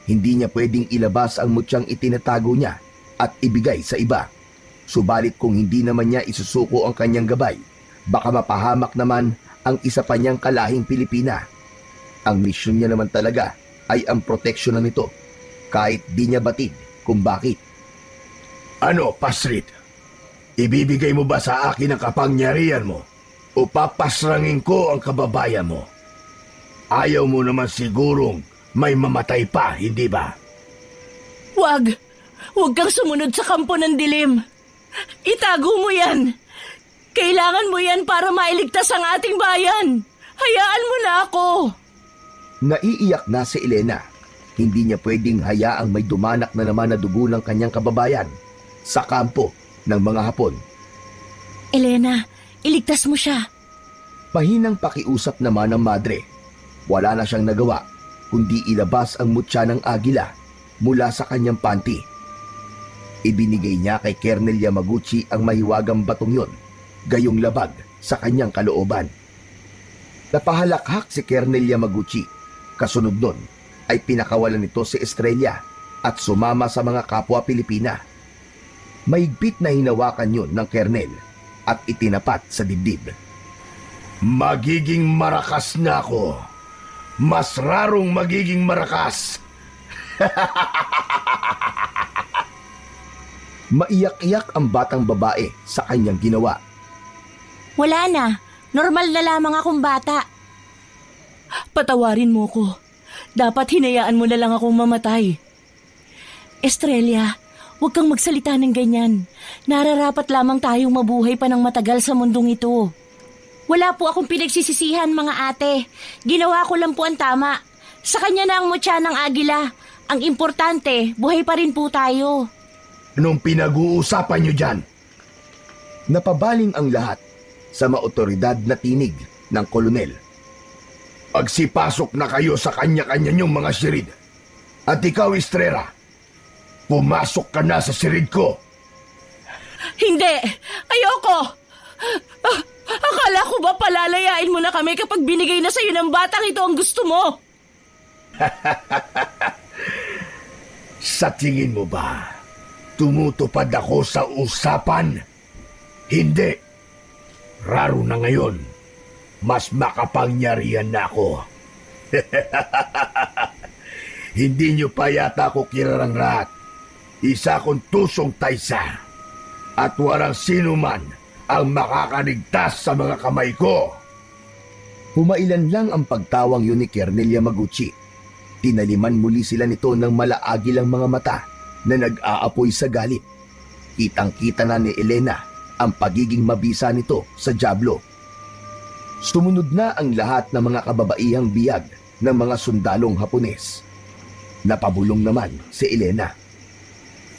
Hindi niya pwedeng ilabas ang mutyang itinatago niya at ibigay sa iba. Subalit kung hindi naman niya isusuko ang kanyang gabay, baka mapahamak naman ang isa pa niyang kalahing Pilipina. Ang misyon niya naman talaga ay ang proteksyonan nito, kahit di niya batid kung bakit. Ano, Pasrit? Ibibigay mo ba sa akin ang kapangyarihan mo o papasrangin ko ang kababayan mo? Ayaw mo naman sigurong may mamatay pa, hindi ba? Wag! Huwag kang sumunod sa kampo ng dilim. Itago mo yan. Kailangan mo yan para mailigtas ang ating bayan. Hayaan mo na ako. Naiiyak na si Elena. Hindi niya pwedeng hayaang may dumanak na naman na dugo ng kanyang kababayan sa kampo ng mga Hapon. Elena, iligtas mo siya. Pahinang pakiusap naman ng madre. Wala na siyang nagawa kundi ilabas ang mutya ng agila mula sa kanyang panty. Ibinigay niya kay Colonel Yamaguchi ang mahiwagang batong yon, gayong labag sa kanyang kalooban. Napahalakhak si Colonel Yamaguchi. Kasunod nun ay pinakawalan nito si Estrella at sumama sa mga kapwa Pilipina. Mahigpit na hinawakan yun ng Colonel at itinapat sa dibdib. Magiging marakas na ako. Mas rarong magiging marakas. Maiyak-iyak ang batang babae sa kanyang ginawa. Wala na. Normal na lamang akong bata. Patawarin mo ko. Dapat hinayaan mo na lang akong mamatay. Estrella, huwag kang magsalita ng ganyan. Nararapat lamang tayong mabuhay pa ng matagal sa mundong ito. Wala po akong pinagsisisihan, mga ate. Ginawa ko lang po ang tama. Sa kanya na ang mutya ng agila. Ang importante, buhay pa rin po tayo. Anong pinag-uusapan niyo dyan? Napabaling ang lahat sa maotoridad na tinig ng kolonel. Pagsipasok na kayo sa kanya-kanya niyong mga sirid. At ikaw, Estrella, pumasok ka na sa sirid ko. Hindi! Ayoko! Akala ko ba palalayain mo na kami kapag binigay na sa'yo ng batang ito ang gusto mo? Sa tingin mo ba, tumutupad ako sa usapan? Hindi. Raro na ngayon, mas makapangyarihan na ako. Hindi niyo pa yata ako kilalang lahat. Isa akong tusong taysa. At walang sino man ang makakaligtas sa mga kamay ko. Humailan lang ang pagtawang yun ni Colonel Yamaguchi. Tinaliman muli sila nito ng malaagilang mga mata na nag-aapoy sa galit. Kitang-kita na ni Elena ang pagiging mabisa nito sa dyablo. Sumunod na ang lahat ng mga kababaihang biyag ng mga sundalong Hapones. Napabulong naman si Elena.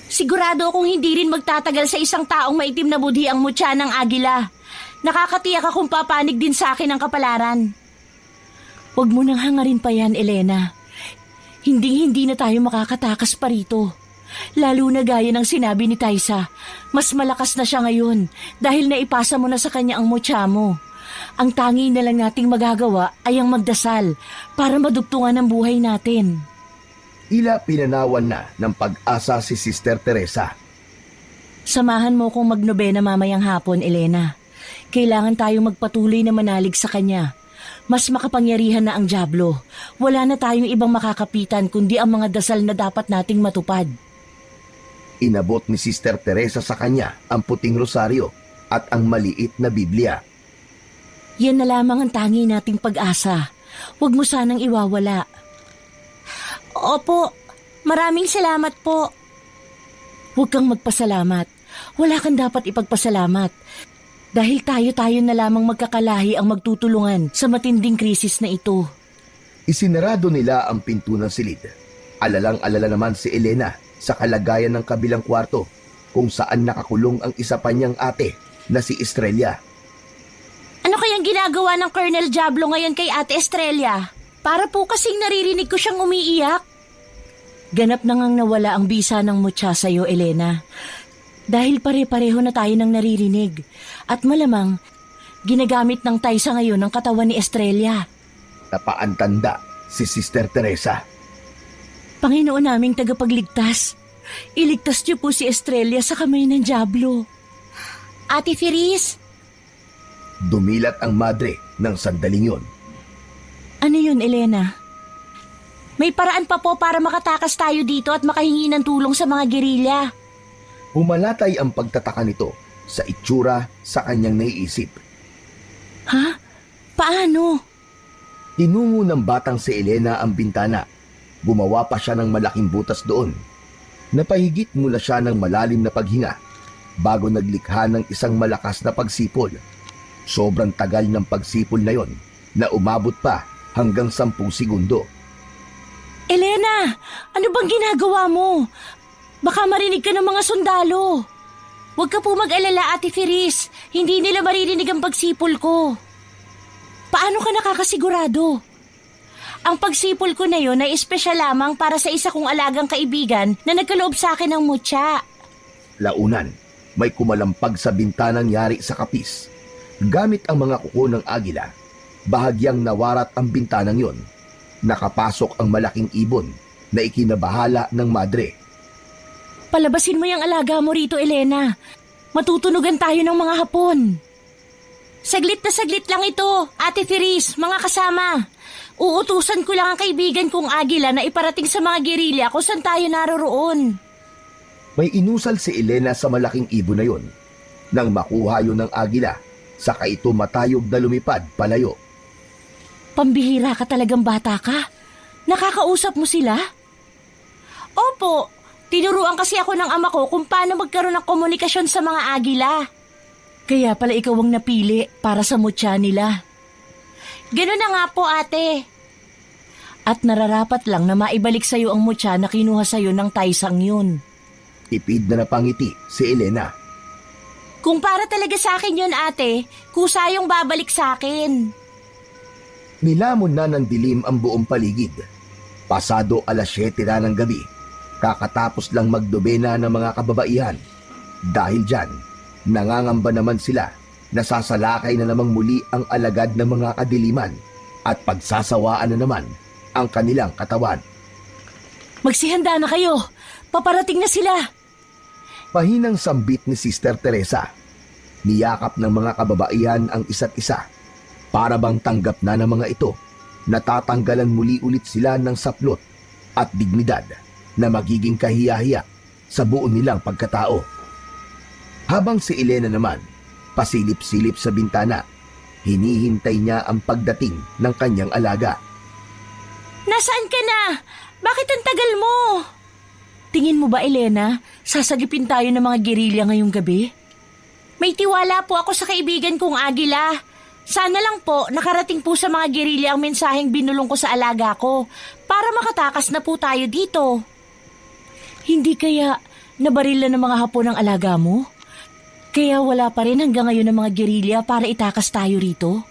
Sigurado akong hindi rin magtatagal sa isang taong maitim na budhi ang mutya ng agila. Nakakatiyak akong papanig din sa akin ang kapalaran. Huwag mo nang hangarin pa yan, Elena. Hindi na tayo makakatakas pa rito. Lalo na gaya ng sinabi ni Taisa, mas malakas na siya ngayon dahil naipasa mo na sa kanya ang mutya mo. Ang tangi na lang nating magagawa ay ang magdasal para madugtungan ang buhay natin. Ila pinanawan na ng pag-asa si Sister Teresa. Samahan mo kong magnobena mamayang hapon, Elena. Kailangan tayong magpatuloy na manalig sa kanya. Mas makapangyarihan na ang dyablo. Wala na tayong ibang makakapitan kundi ang mga dasal na dapat nating matupad. Inabot ni Sister Teresa sa kanya ang puting rosaryo at ang maliit na Biblia. Yan na lamang ang tangi nating pag-asa. Huwag mo sanang iwawala. Opo, maraming salamat po. Huwag kang magpasalamat. Wala kang dapat ipagpasalamat. Dahil tayo-tayo na lamang magkakalahi ang magtutulungan sa matinding krisis na ito. Isinarado nila ang pinto ng silid. Alalang-alala naman si Elena sa kalagayan ng kabilang kwarto kung saan nakakulong ang isa pa niyang ate na si Estrella. Ano kayang ginagawa ng Colonel Diablo ngayon kay Ate Estrella? Para po kasing naririnig ko siyang umiiyak. Ganap na ngang nawala ang bisa ng mutya sa'yo, Elena. Dahil pare-pareho na tayo ng naririnig. At malamang, ginagamit ng Taisa ngayon ang katawan ni Estrella. Napaantanda si Sister Teresa. Panginoon naming tagapagligtas, iligtas niyo po si Estrella sa kamay ng dyablo. Ate Firis, Dumilat ang madre ng sandaling yon. ano yun, Elena? May paraan pa po para makatakas tayo dito at makahingi ng tulong sa mga gerilya. Pumalatay ang pagtataka nito sa itsura sa kanyang naiisip. Ha? Paano? Tinungo ng batang si Elena ang bintana. Gumawa pa siya ng malaking butas doon. Napahigit mula siya ng malalim na paghinga bago naglikha ng isang malakas na pagsipol. Sobrang tagal ng pagsipol na yon na umabot pa hanggang 10 segundo. Elena, ano bang ginagawa mo? Baka marinig ka ng mga sundalo. Huwag ka po mag-alala, Ate Firis. Hindi nila maririnig ang pagsipol ko. Paano ka nakakasigurado? Ang pagsipol ko na yon ay espesyal lamang para sa isa kong alagang kaibigan na nagkaloob sa akin ng mutya. Launan, may kumalampag sa bintanang yari sa kapis. Gamit ang mga kuko ng agila, bahagyang nawarat ang bintanang yon. Nakapasok ang malaking ibon na ikinabahala ng madre. Palabasin mo yung alaga mo rito, Elena. Matutunugan tayo ng mga hapon. Saglit na saglit lang ito, Ate Firis, mga kasama. Uutusan ko lang ang kaibigan kong agila na iparating sa mga gerilya kung saan tayo naroroon. May inusal si Elena sa malaking ibon na yon. Nang makuha yun ng agila, saka ito matayog na lumipad palayo. Pambihira ka talagang bata ka. Nakakausap mo sila? Opo, tinuruan kasi ako ng ama ko kung paano magkaroon ng komunikasyon sa mga agila. Kaya pala ikaw ang napili para sa mutya nila. Gano'n na nga po, ate. At nararapat lang na maibalik sa'yo ang mutya na kinuha sa'yo ng Taisang yun. Tipid na napangiti si Elena. Kung para talaga sa akin yun, ate, kusayong babalik sa akin. Nilamon na ng dilim ang buong paligid. Pasado 7:00 na ng gabi, kakatapos lang magdobena ng mga kababaihan. Dahil dyan, nangangamba naman sila na sasalakay na namang muli ang alagad ng mga kadiliman at pagsasawaan na naman ang kanilang katawan. Magsihanda na kayo. Paparating na sila. Pahinang sambit ni Sister Teresa. Niyakap ng mga kababaihan ang isa't isa. Para bang tanggap na ng mga ito, natatanggalan muli ulit sila ng saplot at dignidad na magiging kahiyahiya sa buo nilang pagkatao. Habang si Elena naman, pasilip-silip sa bintana, hinihintay niya ang pagdating ng kanyang alaga. Nasaan ka na? Bakit ang tagal mo? Tingin mo ba, Elena, sasagipin tayo ng mga gerilya ngayong gabi? May tiwala po ako sa kaibigan kong agila. Sana lang po nakarating po sa mga gerilya ang mensaheng binulong ko sa alaga ko para makatakas na po tayo dito. Hindi kaya nabaril na ng mga hapon ang alaga mo? Kaya wala pa rin hanggang ngayon ang mga gerilya para itakas tayo rito?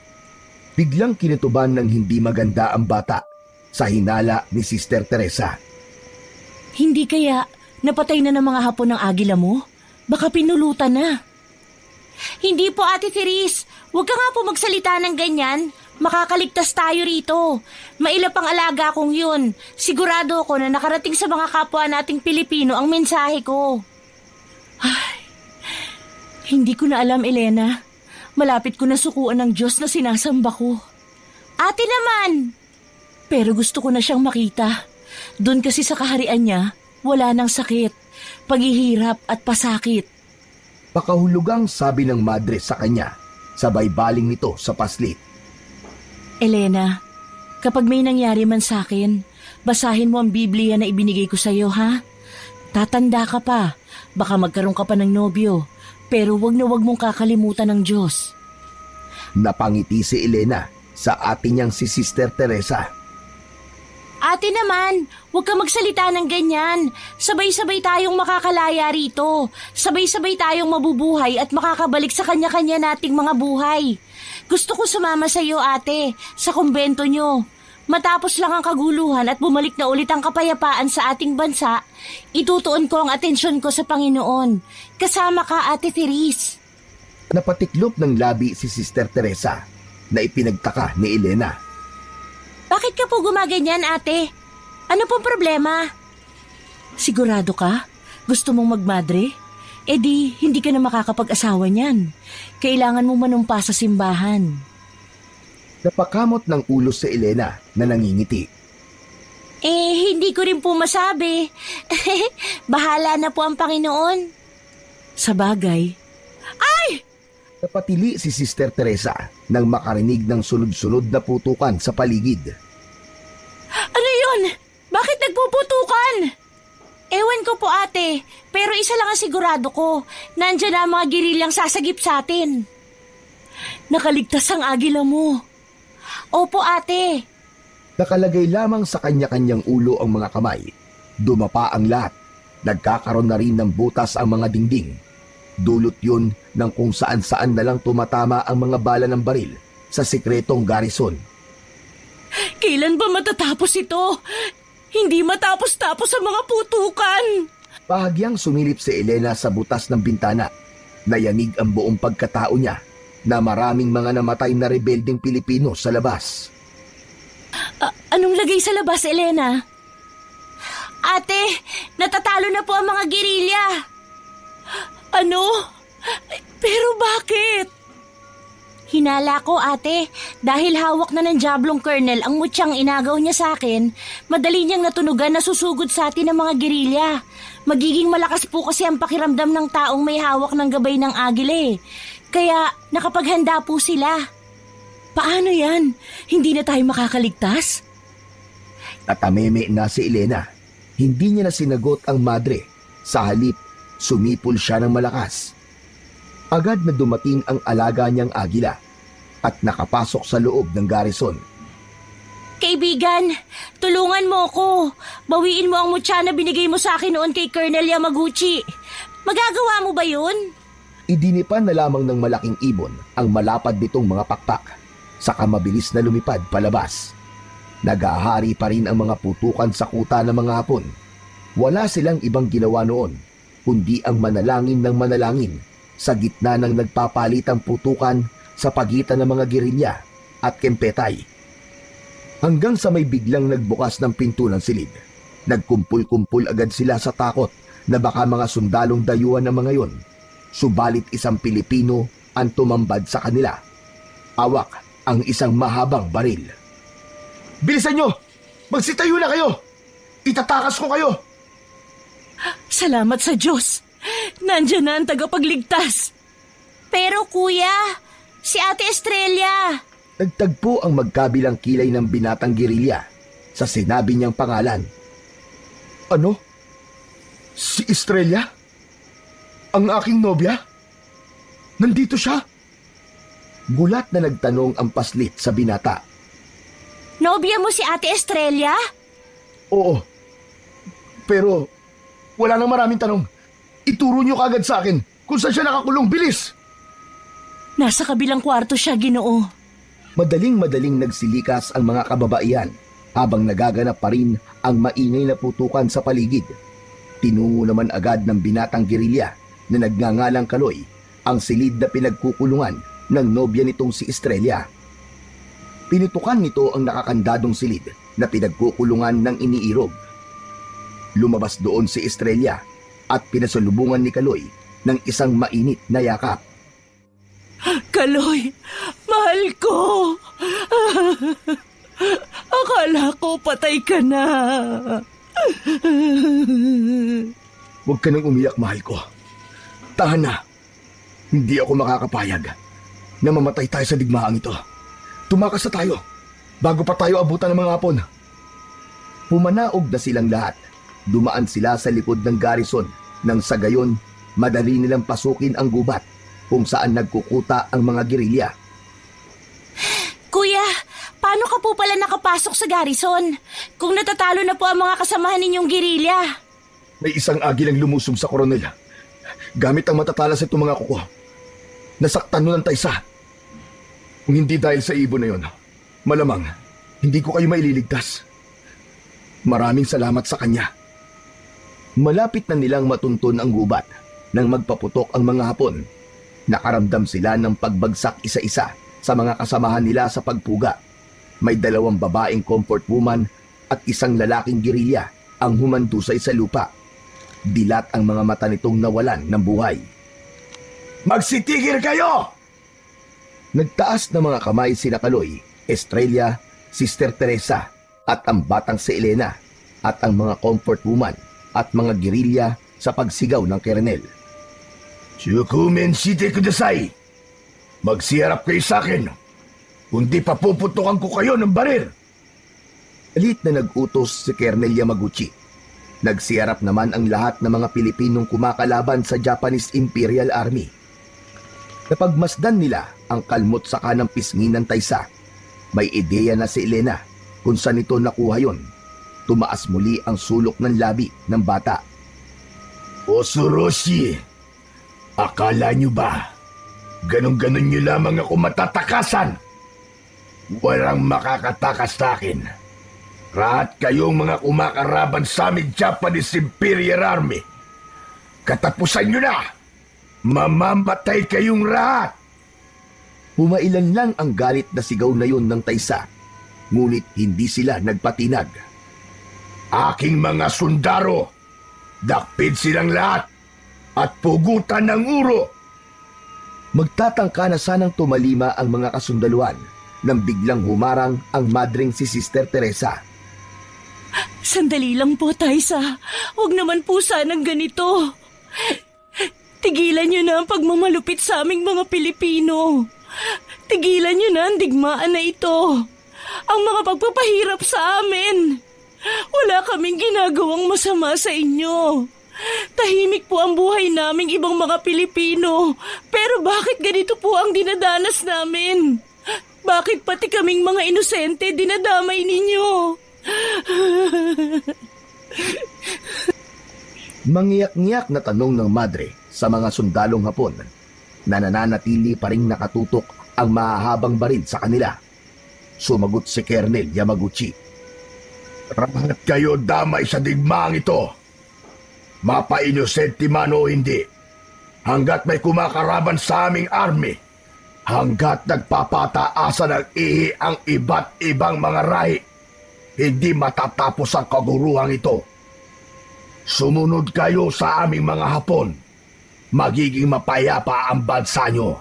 Biglang kinutuban ng hindi maganda ang bata sa hinala ni Sister Teresa. Hindi kaya napatay na ng mga hapon ng agila mo? Baka pinulutan na. Hindi po, Ate Firis. Huwag ka nga po magsalita ng ganyan. Makakaligtas tayo rito. Mailap ang alaga kong yun. Sigurado ako na nakarating sa mga kapwa nating Pilipino ang mensahe ko. Ay, hindi ko na alam, Elena. Malapit ko na sukuan ng Diyos na sinasamba ko. Ate naman! Pero gusto ko na siyang makita. Doon kasi sa kaharian niya, wala nang sakit, paghihirap at pasakit. Pakahulugang sabi ng madre sa kanya, sabay baling nito sa paslit. Elena, kapag may nangyari man sa akin, basahin mo ang Biblia na ibinigay ko sa iyo, ha? Tatanda ka pa, baka magkaroon ka pa ng nobyo, pero wag na wag mong kakalimutan ng Diyos. Napangiti si Elena sa ate niyang si Sister Teresa. Ate naman, huwag ka magsalita ng ganyan. Sabay-sabay tayong makakalaya rito. Sabay-sabay tayong mabubuhay at makakabalik sa kanya-kanya nating mga buhay. Gusto ko sumama sa iyo, ate, sa kumbento nyo. Matapos lang ang kaguluhan at bumalik na ulit ang kapayapaan sa ating bansa, itutuon ko ang atensyon ko sa Panginoon. Kasama ka, Ate Therese. Napatiklop ng labi si Sister Teresa na ipinagtaka ni Elena. Bakit ka po gumaganyan, ate? Ano pong problema? Sigurado ka? Gusto mong magmadre? E di, hindi ka na makakapag-asawa niyan. Kailangan mo manumpa sa simbahan. Napakamot ng ulo si Elena na nangingiti. Hindi ko rin po masabi. Bahala na po ang Panginoon. Sa bagay. Ay! Napatili si Sister Teresa nang makarinig ng sunod-sunod na putukan sa paligid. Ano yun? Bakit nagpuputukan? Ewan ko po, ate. Pero isa lang ang sigurado ko. Nandiyan na ang mga gerilyang sasagip sa atin. Nakaligtas ang agila mo. Opo, ate. Nakalagay lamang sa kanya-kanyang ulo ang mga kamay. Dumapa ang lahat. Nagkakaroon na rin ng butas ang mga dingding. Dulot yun ng kung saan-saan na lang tumatama ang mga bala ng baril sa sikretong garrison. Kailan ba matatapos ito? Hindi matapos-tapos ang mga putukan. Bahagyang sumilip si Elena sa butas ng bintana. Nayanig ang buong pagkatao niya na maraming mga namatay na rebeldeng Pilipino sa labas. Anong lagay sa labas, Elena? Ate, natatalo na po ang mga gerilya. Ano? Pero bakit? Hinala ko, ate. Dahil hawak na ng Jablong Colonel ang mutyang inagaw niya sa akin, madali niyang natunugan na susugod sa atin ng mga gerilya. Magiging malakas po kasi ang pakiramdam ng taong may hawak ng gabay ng agile. Kaya nakapaghanda po sila. Paano yan? Hindi na tayo makakaligtas? Natameme na si Elena. Hindi niya na sinagot ang madre. Sa halip, sumipol siya ng malakas. Agad na dumating ang alaga niyang agila at nakapasok sa loob ng garrison. Kaibigan, tulungan mo ko. Bawiin mo ang mutya na binigay mo sa akin noon kay Colonel Yamaguchi. Magagawa mo ba yun? Idinipan na lamang ng malaking ibon ang malapad nitong mga pakpak, saka mabilis na lumipad palabas. Nag-aahari pa rin ang mga putukan sa kuta ng mga Hapon. Wala silang ibang ginawa noon, kundi ang manalangin ng manalangin sa gitna ng nagpapalitang putukan sa pagitan ng mga gerilya at kempetay. Hanggang sa may biglang nagbukas ng pinto ng silid. Nagkumpul-kumpul agad sila sa takot na baka mga sundalong dayuhan ng mga yon. Subalit isang Pilipino ang tumambad sa kanila. Awak ang isang mahabang baril. "Bilisan nyo! Magsitayo na kayo! Itatakas ko kayo!" Salamat sa Diyos. Nandiyan na ang tagapagligtas. Pero kuya, si Ate Estrella. Nagtagpo ang magkabilang kilay ng binatang gerilya sa sinabi niyang pangalan. "Ano? Si Estrella? Ang aking nobya? Nandito siya?" Gulat na nagtanong ang paslit sa binata. Nobya mo si Ate Estrella? "Oo. Pero wala nang maraming tanong. Ituro niyo kagad sa akin kung saan siya nakakulong. Bilis!" Nasa kabilang kwarto siya, Ginoo. Madaling-madaling nagsilikas ang mga kababaihan habang nagaganap pa rin ang maingay na putukan sa paligid. Tinungo naman agad ng binatang gerilya na nagngangalang Kaloy ang silid na pinagkukulungan ng nobya nitong si Estrella. Pinutukan nito ang nakakandadong silid na pinagkukulungan ng iniirog. Lumabas doon si Estrella at pinasalubungan ni Kaloy ng isang mainit na yakap. Kaloy, mahal ko. Akala ko patay ka na. "Huwag ka nang umiyak, mahal ko. Tahan na. Hindi ako makakapayag na mamatay tayo sa digmaang ito. Tumakas na tayo bago pa tayo abutan ng mga Hapon." Pumanaog na silang lahat. Dumaan sila sa likod ng garrison nang sa gayon madali nilang pasukin ang gubat kung saan nagkukuta ang mga gerilya. Kuya, paano ka po pala nakapasok sa garrison? Kung natatalo na po ang mga kasamahan ninyong gerilya. May isang agilang lumusog sa koronel. Gamit ang matatalas itong mga kuko. Nasaktan nun ng taysa. Kung hindi dahil sa ibon na yon, malamang Hindi ko kayo maililigtas. Maraming salamat sa kanya. Malapit na nilang matuntun ang gubat nang magpaputok ang mga Hapon. Nakaramdam sila ng pagbagsak isa-isa sa mga kasamahan nila sa pagpuga. May 2 babaeng comfort woman at isang lalaking gerilya ang humandusay sa lupa. Dilat ang mga mata nitong nawalan ng buhay. Magsitigil kayo! Nagtaas ng mga kamay sina Kaloy, Estrella, Sister Teresa at ang batang si Elena at ang mga comfort woman at mga gerilya sa pagsigaw ng Kernel. Shukumen shite kudasai! Magsiharap kayo sa akin, kundi papuputukan ko kayo ng barir! Alit na nag-utos si Kernel Yamaguchi. Nagsiharap naman ang lahat ng mga Pilipinong kumakalaban sa Japanese Imperial Army. Napagmasdan nila ang kalmot sa kanang pisngi ng Taisa. May ideya na si Elena kung saan ito nakuha yon. Tumaas muli ang sulok ng labi ng bata. Osoroshi, akala nyo ba ganon-ganon nyo lamang ako matatakasan? Walang makakatakas sa akin. Lahat kayong mga kumakaraban sa aming Japanese Imperial Army. Katapusan nyo na! Mamamatay kayong lahat! Pumailan lang ang galit na sigaw na yun ng Taisa, ngunit hindi sila nagpatinag. Aking mga sundaro, dakpid silang lahat at pugutan ng uro! Magtatangka na sanang tumalima ang mga kasundaluhan nang biglang humarang ang madring si Sister Teresa. Sandali lang po, Taisa. Huwag naman po sanang ganito. Tigilan niyo na ang pagmamalupit sa aming mga Pilipino. Tigilan niyo na ang digmaan na ito. Ang mga pagpapahirap sa amin. Wala kaming ginagawang masama sa inyo. Tahimik po ang buhay naming ibang mga Pilipino. Pero bakit ganito po ang dinadanas namin? Bakit pati kaming mga inosente dinadamay ninyo? Mangiyak-ngiyak na tanong ng madre sa mga sundalong Hapon na nananatili pa ring nakatutok ang mahahabang baril sa kanila. Sumagot si Kernel Yamaguchi. Lahat kayo damay sa digmaang ito. Mapa-inosente man o hindi. Hanggat may kumakaraban sa aming army, hanggat nagpapataasan ng ihi ang iba't ibang mga rahi, hindi matatapos ang kaguruhang ito. Sumunod kayo sa aming mga Hapon. Magiging mapayapa ang bansa nyo.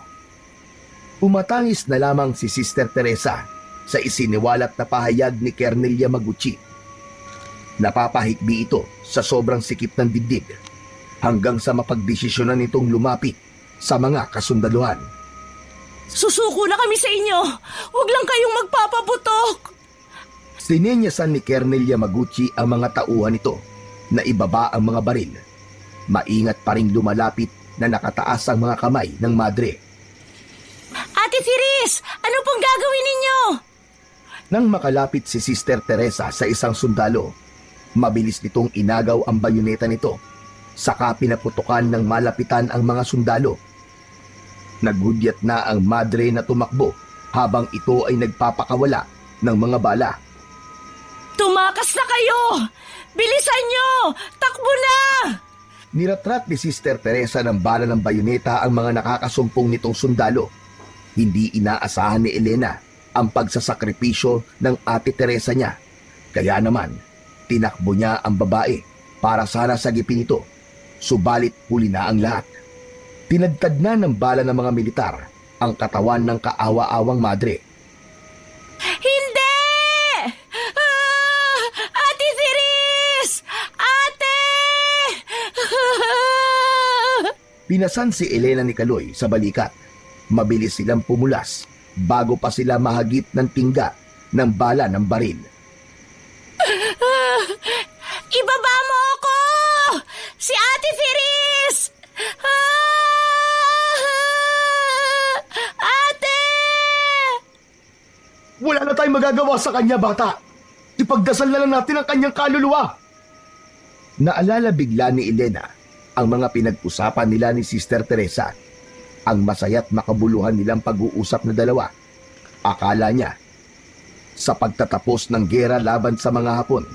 Umatangis na lamang si Sister Teresa sa isiniwalat na pahayag ni Kernel Yamaguchi. Napapahikbi ito sa sobrang sikip ng dibdib hanggang sa mapagdesisyonan nitong lumapit sa mga kasundaluhan. Susuko na kami sa inyo! Huwag lang kayong magpapaputok! Sininyasan ni Kernel Yamaguchi ang mga tauhan nito na ibaba ang mga baril. Maingat pa ring lumalapit na nakataas ang mga kamay ng madre. Ate Therese, ano pong gagawin ninyo? Nang makalapit si Sister Teresa sa isang sundalo, mabilis nitong inagaw ang bayoneta nito. Saka pinaputukan ng malapitan ang mga sundalo. Naghudyat na ang madre na tumakbo habang ito ay nagpapakawala ng mga bala. Tumakas na kayo! Bilisan nyo! Takbo na! Niratrat ni Sister Teresa ng bala ng bayoneta ang mga nakakasumpong nitong sundalo. Hindi inaasahan ni Elena ang pagsasakripisyo ng Ate Teresa niya. Kaya naman, tinakbo niya ang babae para sana sagipin ito. Subalit huli na ang lahat. Tinadtad na ng bala ng mga militar ang katawan ng kaawa-awang madre. Hindi! Ate Therese! Ate! Pinasan si Elena ni Kaloy sa balikat. Mabilis silang pumulas bago pa sila mahagip ng tingga ng bala ng baril. Ibaba mo ako! Si Ate Therese! Ate! Wala na tayong magagawa sa kanya, bata. Ipagdasal na lang natin ang kanyang kaluluwa. Naalala bigla ni Elena ang mga pinag-usapan nila ni Sister Teresa. Ang masaya't makabuluhan nilang pag-uusap na dalawa. Akala niya, Sa pagtatapos ng gera laban sa mga Hapon,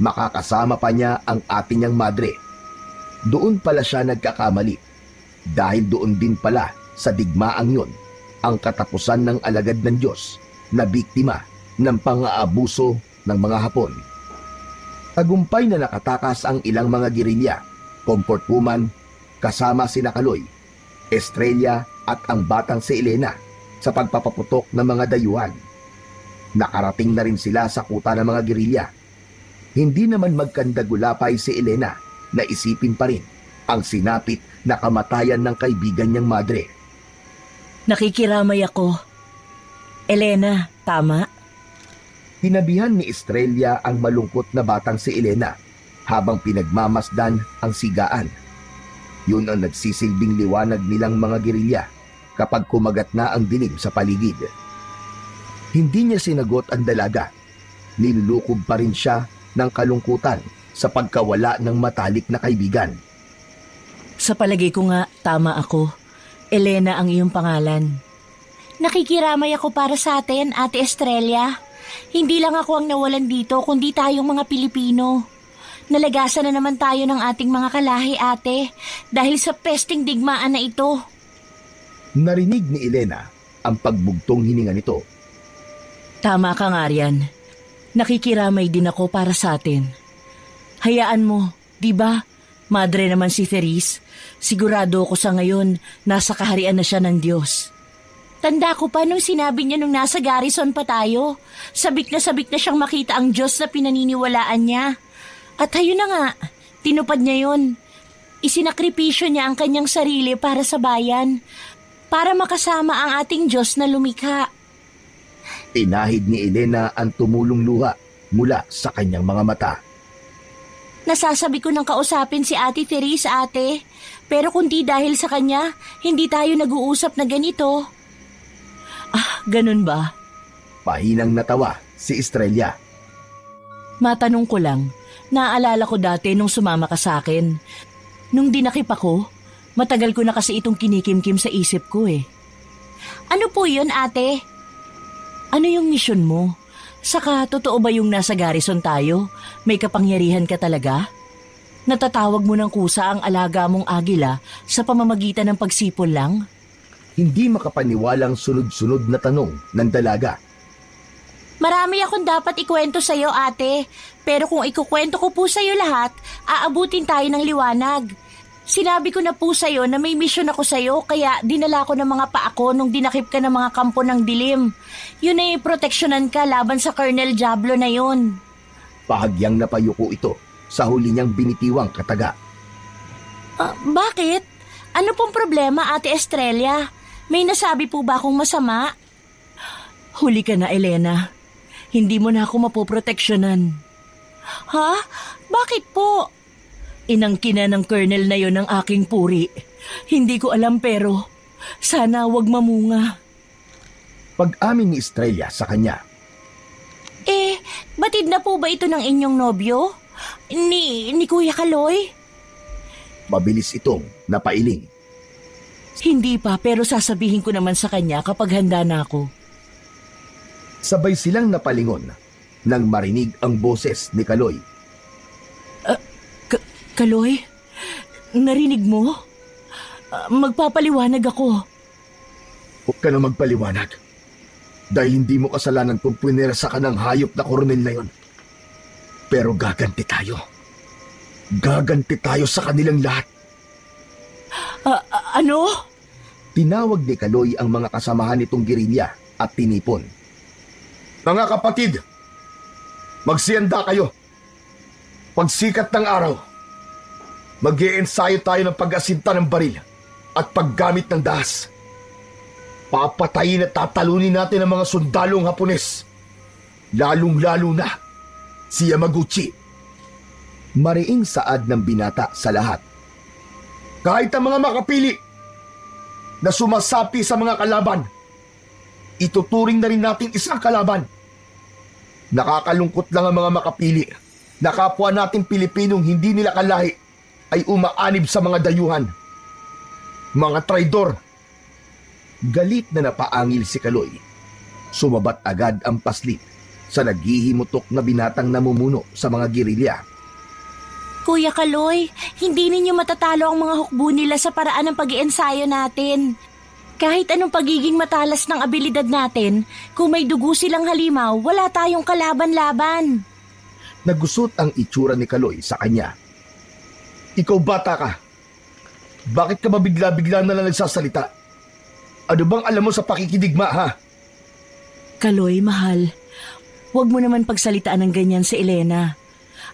makakasama pa niya ang ate niyang madre. Doon pala siya nagkakamali dahil doon din pala sa digmaang yun ang katapusan ng alagad ng Diyos na biktima ng pang-aabuso ng mga Hapon. Tagumpay na nakatakas ang ilang mga gerilya, comfort woman, kasama sina Kaloy, Estrella at ang batang si Elena sa pagpapaputok ng mga dayuhan. Nakarating na rin sila sa kuta ng mga gerilya. Hindi naman magkandagulapay si Elena na isipin pa rin ang sinapit na kamatayan ng kaibigan niyang madre. Nakikiramay ako. Elena, tama? Hinabihan ni Estrella ang malungkot na batang si Elena habang pinagmamasdan ang sigaan. Yun ang nagsisilbing liwanag nilang mga gerilya kapag kumagat na ang dilim sa paligid. Hindi niya sinagot ang dalaga. Nilulukob pa rin siya ng kalungkutan sa pagkawala ng matalik na kaibigan. Sa palagay ko nga, tama ako. Elena ang iyong pangalan. Nakikiramay ako para sa atin, Ate Estrella. Hindi lang ako ang nawalan dito, kundi tayong mga Pilipino. Nalagasan na naman tayo ng ating mga kalahi, ate, dahil sa pesting digmaan na ito. Narinig ni Elena ang pagbugtong hininga nito. Tama ka nga, Rian. Nakikiramay din ako para sa atin. Hayaan mo, di ba? Madre naman si Therese. Sigurado ako sa ngayon, nasa kaharian na siya ng Diyos. Tanda ko pa nung sinabi niya nung nasa garrison pa tayo. Sabik na siyang makita ang Diyos na pinaniniwalaan niya. At ayun na nga, tinupad niya yun. Isinakripisyo niya ang kanyang sarili para sa bayan, para makasama ang ating Diyos na lumikha. Inahid ni Elena ang tumulong luha mula sa kanyang mga mata. Nasasabi ko nang kausapin si Ate Therese, ate. Pero kung di dahil sa kanya, hindi tayo nag-uusap na ganito. Ah, ganun ba? Pahinang natawa si Estrella. Matanong ko lang, naaalala ko dati nung sumama ka sa akin. Nung dinakip ako, matagal ko na kasi itong kinikimkim sa isip ko eh. Ano po yun, ate? Ano yung misyon mo? Saka, totoo ba yung nasa garrison tayo? May kapangyarihan ka talaga? Natatawag mo ng kusa ang alaga mong agila sa pamamagitan ng pagsipol lang? Hindi makapaniwalang sunod-sunod na tanong ng dalaga. Marami akong dapat ikwento sa'yo, ate. Pero kung ikukwento ko po sa'yo lahat, aabutin tayo ng liwanag. Sinabi ko na po sa'yo na may misyon ako sa'yo, kaya dinala ko ng mga paako nung dinakip ka ng mga kampo ng dilim. Yun ay proteksyonan ka laban sa Colonel Diablo na yun. Bahagyang napayuko ito sa huli niyang binitiwang kataga. Bakit? Ano pong problema, Ate Estrella? May nasabi po ba akong masama? Huli ka na, Elena. Hindi mo na ako mapoproteksyonan. Ha? Bakit po? Inangkina ng colonel na yon ng aking puri. Hindi ko alam pero sana wag mamunga. Pag-amin ni Estrella sa kanya. Batid na po ba ito ng inyong nobyo? Ni Kuya Kaloy? Mabilis itong napailing. Hindi pa pero sasabihin ko naman sa kanya kapag handa na ako. Sabay silang napalingon nang marinig ang boses ni Kaloy. Kaloy, narinig mo? Magpapaliwanag ako. Huwag ka na magpaliwanag. Dahil hindi mo kasalanan kung punersa ka ng hayop na koronel na yon. Pero gaganti tayo. Gaganti tayo sa kanilang lahat. Ano? Tinawag ni Kaloy ang mga kasamahan nitong gerilya at tinipon. Mga kapatid, magsiyanda kayo. Pagsikat ng araw, mag-iensayo tayo ng pag-asinta ng baril at paggamit ng dahas. Papatayin at tatalunin natin ang mga sundalong Hapones. Lalong-lalo na si Yamaguchi. Mariing saad ng binata sa lahat. Kahit ang mga makapili na sumasapi sa mga kalaban, ituturing na rin natin isang kalaban. Nakakalungkot lang ang mga makapili na kapwa nating Pilipinong hindi nila kalahi ay umaanib sa mga dayuhan. Mga traidor. Galit na napaangil si Kaloy. Sumabat agad ang paslit sa naghihimutok na binatang namumuno sa mga gerilya. Kuya Kaloy, hindi ninyo matatalo ang mga hukbo nila sa paraan ng pag-iensayo natin. Kahit anong pagiging matalas ng abilidad natin, kung may dugo silang halimaw, wala tayong kalaban-laban. Nagusot ang itsura ni Kaloy sa kanya. Ikaw bata ka. Bakit ka ba bigla-bigla na lang nagsasalita? Ano bang alam mo sa pakikidigma, ha? Kaloy, mahal, huwag mo naman pagsalitaan ng ganyan si Elena.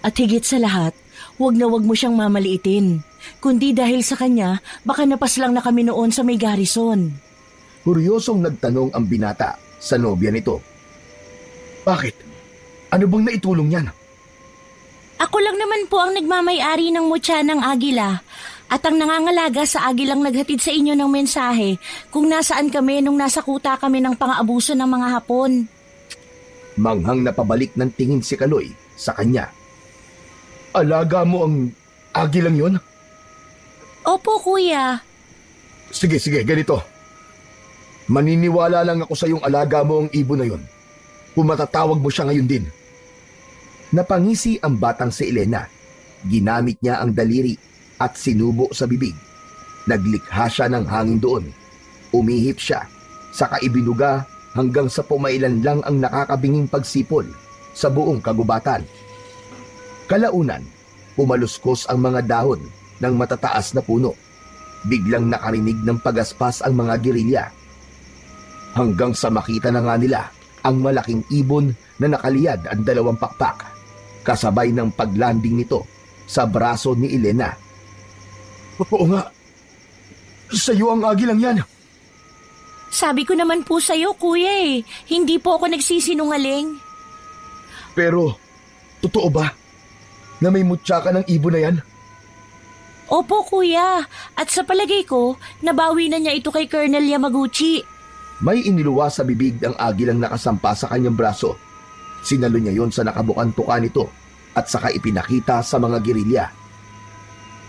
At higit sa lahat, huwag na huwag mo siyang mamaliitin. Kundi dahil sa kanya, baka napaslang na kami noon sa may garrison. Kuryosong nagtanong ang binata sa nobya nito. Bakit? Ano bang naitulong yan? Ako lang naman po ang nagmamay-ari ng mutya ng agila at ang nangangalaga sa agilang naghatid sa inyo ng mensahe kung nasaan kami nung nasa kuta kami ng pang-aabuso ng mga Hapon. Manghang napabalik ng tingin si Kaloy sa kanya. Alaga mo ang agilang yon? Opo, kuya. Sige, ganito. Maniniwala lang ako sa yung alaga mo ang ibon na yon. Kung matatawag mo siya ngayon din. Napangisi ang batang si Elena. Ginamit niya ang daliri at sinubo sa bibig. Naglikha siya ng hangin doon. Umihip siya, saka ibinuga hanggang sa pumailan lang ang nakakabinging pagsipol sa buong kagubatan. Kalaunan, umaluskos ang mga dahon ng matataas na puno. Biglang nakarinig ng pagaspas ang mga gerilya. Hanggang sa makita na nga nila ang malaking ibon na nakaliyad ang dalawang pakpak, kasabay ng paglanding nito sa braso ni Elena. Oo nga, sa'yo ang agilang yan. Sabi ko naman po sa'yo, kuya eh. Hindi po ako nagsisinungaling. Pero, totoo ba na may mutya ka ng ibon na yan? Opo, kuya. At sa palagay ko, nabawi na niya ito kay Colonel Yamaguchi. May iniluwa sa bibig ang agilang nakasampa sa kanyang braso. Sinalo niya yon sa nakabukang tuka nito at saka ipinakita sa mga gerilya.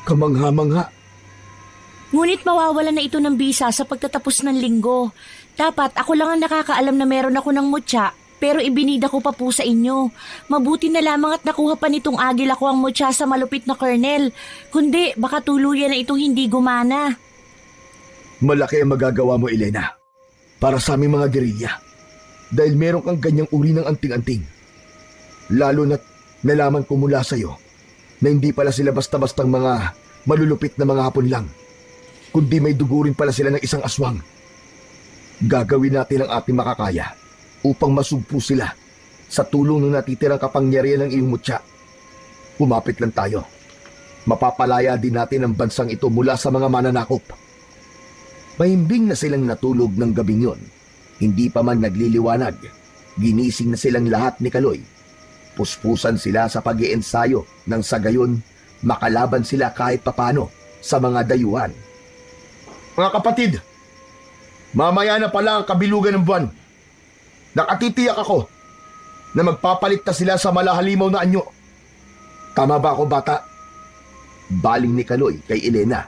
Kamangha-mangha. Ngunit mawawala na ito ng bisa sa pagtatapos ng linggo. Dapat ako lang ang nakakaalam na meron ako ng mutya, pero ibinida ko pa po sa inyo. Mabuti na lamang at nakuha pa nitong agila ko ang mutya sa malupit na Colonel. Kundi baka tuluyan na itong hindi gumana. Malaki ang magagawa mo, Elena, para sa aming mga gerilya. Dahil meron kang ganyang uri ng anting-anting. Lalo na't nalaman ko mula sa'yo na hindi pala sila basta-bastang mga malulupit na mga Hapon lang, kundi may dugo rin pala sila ng isang aswang. Gagawin natin ang ating makakaya upang masugpo sila sa tulong ng natitirang kapangyarihan ng iyong mutya. Kumapit lang tayo. Mapapalaya din natin ang bansang ito mula sa mga mananakop. Mahimbing na silang natulog ng gabing yon. Hindi pa man nagliliwanag, ginising na silang lahat ni Kaloy. Puspusan sila sa pag-iensayo nang sa gayon makalaban sila kahit papano sa mga dayuhan. Mga kapatid, mamaya na pala ang kabilugan ng buwan. Nakatitiyak ako na magpapalit na sila sa malahalimaw na anyo. Tama ba ako, bata? Baling ni Kaloy kay Elena.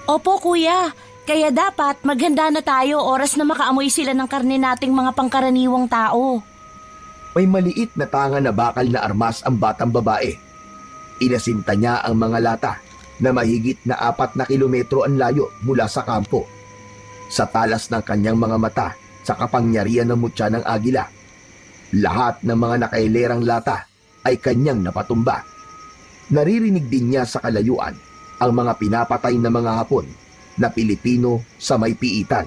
Opo, kuya. Kaya dapat maghanda na tayo oras na makaamoy sila ng karne nating mga pangkaraniwang tao. May maliit na tanga na bakal na armas ang batang babae. Inasinta niya ang mga lata na mahigit na 4 na kilometro ang layo mula sa kampo. Sa talas ng kanyang mga mata sa kapangyarihan ng mutya ng agila, lahat ng mga nakailerang lata ay kanyang napatumba. Naririnig din niya sa kalayuan ang mga pinapatay na mga Hapon na Pilipino sa may piitan.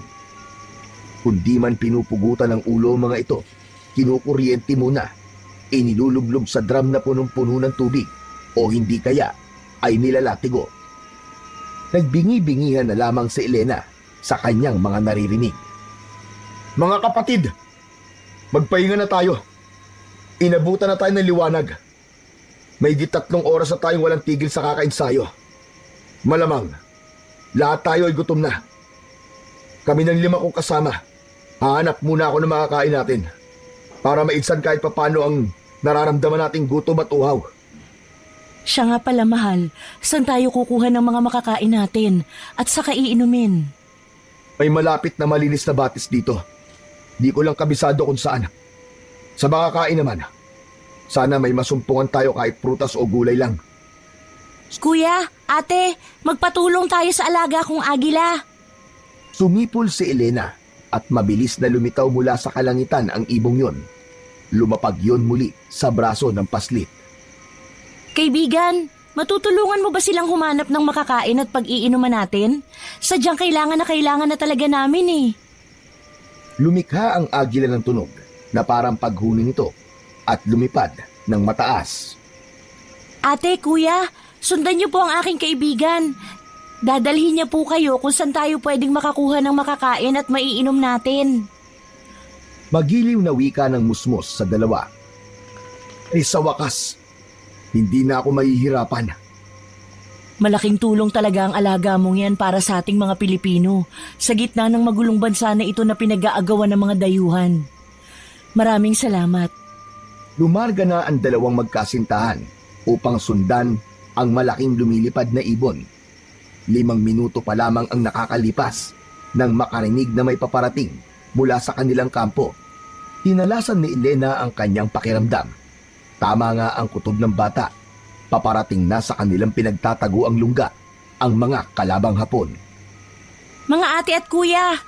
Kundi man pinupugutan ng ulo mga ito, kinukuryente muna, inilulublog sa drum na punong-puno ng tubig o hindi kaya ay nilalatigo. Nagbingi-bingihan na lamang si Elena sa kanyang mga naririnig. Mga kapatid, magpahinga na tayo. Inabutan na tayo ng liwanag. May 3 oras na tayong walang tigil sa kakainsayo. Malamang, lahat tayo ay gutom na. Kami ng 5 kong kasama, hahanap muna ako ng makakain natin para maigsan kahit papano ang nararamdaman nating gutom at uhaw. Siya nga pala, mahal. Saan tayo kukuha ng mga makakain natin at saka iinumin? May malapit na malinis na batis dito. Di ko lang kabisado kung saan. Sa makakain naman, sana may masumpungan tayo kahit prutas o gulay lang. Kuya, ate, magpatulong tayo sa alaga kong agila. Sumipol si Elena at mabilis na lumitaw mula sa kalangitan ang ibong yon. Lumapag yon muli sa braso ng paslit. Kaibigan, matutulungan mo ba silang humanap ng makakain at pag-iinuman natin? Sadyang kailangan na talaga namin eh. Lumikha ang agila ng tunog na parang paghuni nito at lumipad ng mataas. Ate, kuya, sundan niyo po ang aking kaibigan. Dadalhin niya po kayo kung saan tayo pwedeng makakuha ng makakain at maiinom natin. Magiliw na wika ng musmos sa dalawa. Sa wakas, hindi na ako mahihirapan. Malaking tulong talaga ang alaga mong yan para sa ating mga Pilipino sa gitna ng magulong bansa na ito na pinag-aagawan ng mga dayuhan. Maraming salamat. Lumarga na ang dalawang magkasintahan upang sundan ang malaking lumilipad na ibon. 5 minuto pa lamang ang nakakalipas nang makarinig na may paparating mula sa kanilang kampo. Tinalasan ni Elena ang kanyang pakiramdam. Tama nga ang kutob ng bata. Paparating na sa kanilang pinagtatago ang lungga, ang mga kalabang Hapon. Mga ate at kuya,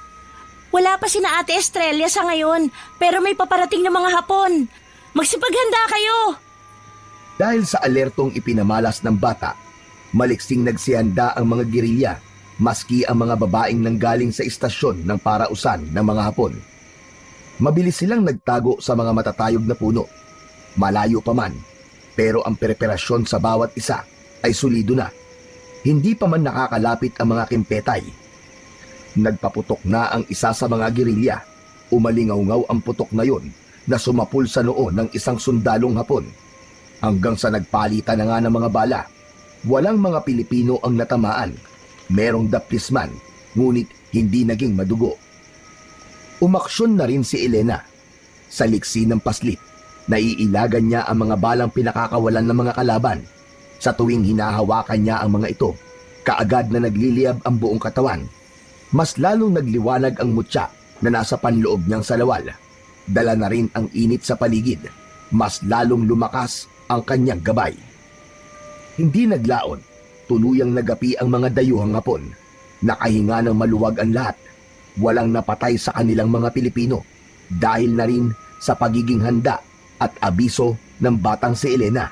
wala pa sina Ate Estrella sa ngayon pero may paparating na mga Hapon. Magsipaghanda kayo! Dahil sa alertong ipinamalas ng bata, maliksing nagsihanda ang mga gerilya, maski ang mga babaeng nanggaling sa istasyon ng parausan ng mga Hapon. Mabilis silang nagtago sa mga matatayog na puno. Malayo pa man, pero ang preparasyon sa bawat isa ay solido na. Hindi pa man nakakalapit ang mga kimpetay. Nagpaputok na ang isa sa mga gerilya. Umalingaw-ngaw ang putok na yon na sumapul sa noo ng isang sundalong Hapon. Hanggang sa nagpalitan na nga ng mga bala. Walang mga Pilipino ang natamaan. Merong daplisman, ngunit hindi naging madugo. Umaksyon na rin si Elena. Sa liksi ng paslit, naiilagan niya ang mga balang pinakakawalan ng mga kalaban. Sa tuwing hinahawakan niya ang mga ito, kaagad na nagliliyab ang buong katawan. Mas lalong nagliwanag ang mutya na nasa panloob niyang salawal. Dala na rin ang init sa paligid. Mas lalong lumakas ang kanyang gabay. Hindi naglaon, tuluyang nagapi ang mga dayuhang Hapon. Nakahinga ng maluwag ang lahat. Walang napatay sa kanilang mga Pilipino dahil na rin sa pagiging handa at abiso ng batang si Elena.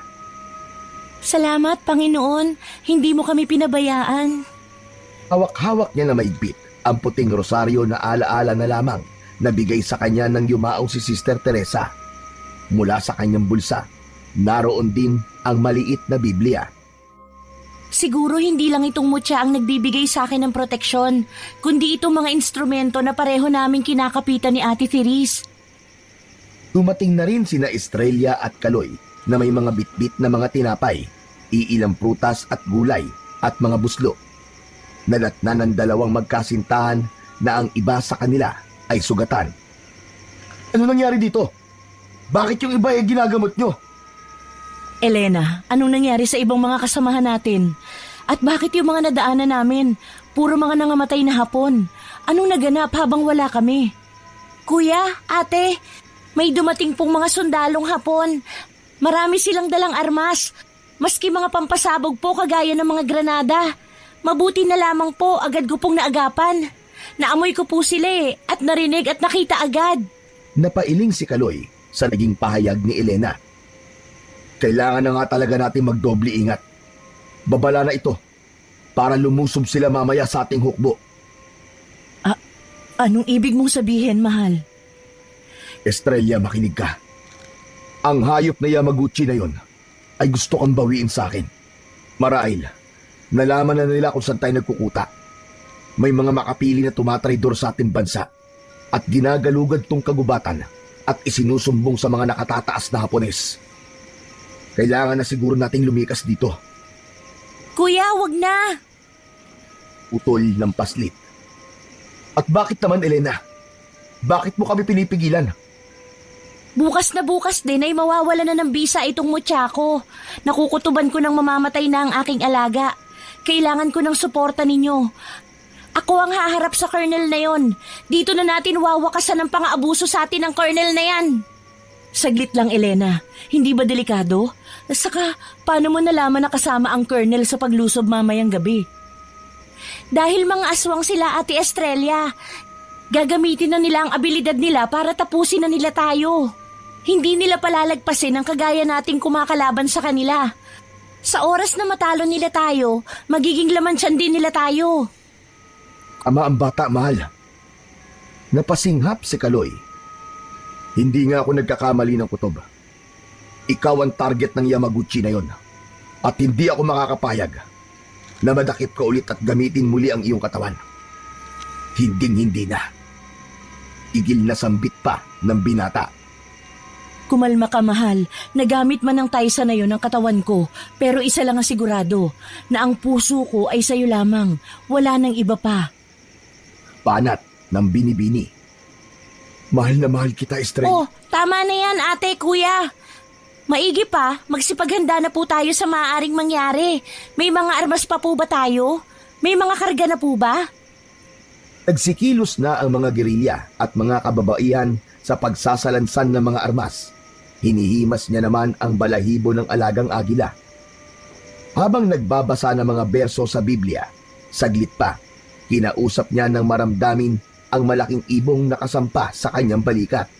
Salamat, Panginoon. Hindi mo kami pinabayaan. Hawak-hawak niya na maigpit ang puting rosaryo na alaala na lamang na bigay sa kanya ng yumaong si Sister Teresa. Mula sa kanyang bulsa, naroon din ang maliit na Biblia. Siguro hindi lang itong mutya ang nagbibigay sa akin ng proteksyon, kundi itong mga instrumento na pareho naming kinakapitan ni Ate Therese. Dumating na rin sina Estrella at Kaloy na may mga bitbit na mga tinapay, iilang prutas at gulay at mga buslo. Nadatna ng dalawang magkasintahan na ang iba sa kanila ay sugatan. Ano nangyari dito? Bakit yung iba ay ginagamot nyo? Elena, anong nangyari sa ibang mga kasamahan natin? At bakit yung mga nadaanan namin? Puro mga nangamatay na Hapon. Anong naganap habang wala kami? Kuya, ate, may dumating pong mga sundalong Hapon. Marami silang dalang armas. Maski mga pampasabog po kagaya ng mga granada. Mabuti na lamang po agad ko pong naagapan. Naamoy ko po sila at narinig at nakita agad. Napailing si Kaloy sa naging pahayag ni Elena. Kailangan na nga talaga natin magdoble ingat. Babala na ito para lumusob sila mamaya sa ating hukbo. Anong ibig mong sabihin, mahal? Estrella, makinig ka. Ang hayop na Yamaguchi na yon ay gusto kang bawiin sa akin. Marahil, nalaman na nila kung saan tayo nagkukuta. May mga makapili na tumatraidor sa ating bansa at ginagalugad tong kagubatan at isinusumbong sa mga nakatataas na Hapones. Kailangan na siguro nating lumikas dito. Kuya, wag na! Utol ng paslit. At bakit naman, Elena? Bakit mo kami pinipigilan? Bukas na bukas din ay mawawala na ng bisa itong mutya ko. Nakukutuban ko ng mamamatay na ang aking alaga. Kailangan ko ng suporta ninyo. Ako ang haharap sa colonel na yon. Dito na natin wawakasan ng pang-aabuso sa atin ng colonel na yan. Saglit lang, Elena. Hindi ba delikado? Saka, paano mo nalaman na kasama ang Colonel sa paglusob mamayang gabi? Dahil mga aswang sila, Ate Estrella. Gagamitin na nila ang abilidad nila para tapusin na nila tayo. Hindi nila palalagpasin ang kagaya nating kumakalaban sa kanila. Sa oras na matalo nila tayo, magiging laman-tiyan din nila tayo. Ama ang bata, mahal. Napasinghap si Kaloy. Hindi nga ako nagkakamali ng kutob. Ikaw ang target ng Yamaguchi na yon. At hindi ako makakapayag na madakip ka ulit at gamitin muli ang iyong katawan. Hinding-hindi na. Tigil na sambit pa ng binata. Kumalma ka, mahal. Nagamit man ng Taisa na yun ang katawan ko. Pero isa lang ang sigurado, na ang puso ko ay sa'yo lamang. Wala nang iba pa. Banat ng binibini. Mahal na mahal kita, Estrella. Oh, tama na yan, ate, kuya. Maigi pa, magsipaghanda na po tayo sa maaaring mangyari. May mga armas pa po ba tayo? May mga karga na po ba? Nagsikilos na ang mga gerilya at mga kababaihan sa pagsasalansan ng mga armas. Hinihimas niya naman ang balahibo ng alagang agila. Habang nagbabasa ng mga berso sa Biblia, saglit pa, kinausap niya ng maramdamin ang malaking ibong nakasampa sa kanyang balikat.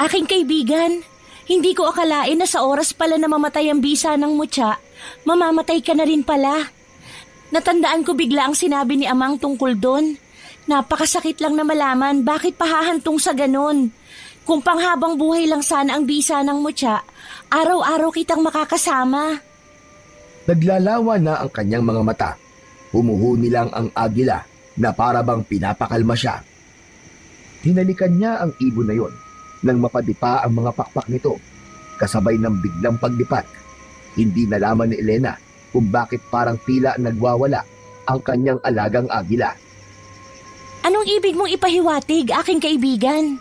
Aking kaibigan, hindi ko akalain na sa oras pala na mamatay ang bisa ng mutya, mamamatay ka na rin pala. Natandaan ko bigla ang sinabi ni Amang tungkol doon. Napakasakit lang na malaman bakit pahahantong sa ganon. Kung panghabang buhay lang sana ang bisa ng mutya, araw-araw kitang makakasama. Naglalawa na ang kanyang mga mata. Humuhuni lang ang agila na para bang pinapakalma siya. Hinalikan niya ang ibon na yon nang mapadipa ang mga pakpak nito, kasabay ng biglang paglipat. Hindi nalaman ni Elena kung bakit parang tila nagwawala ang kanyang alagang agila. Anong ibig mong ipahiwatig, aking kaibigan?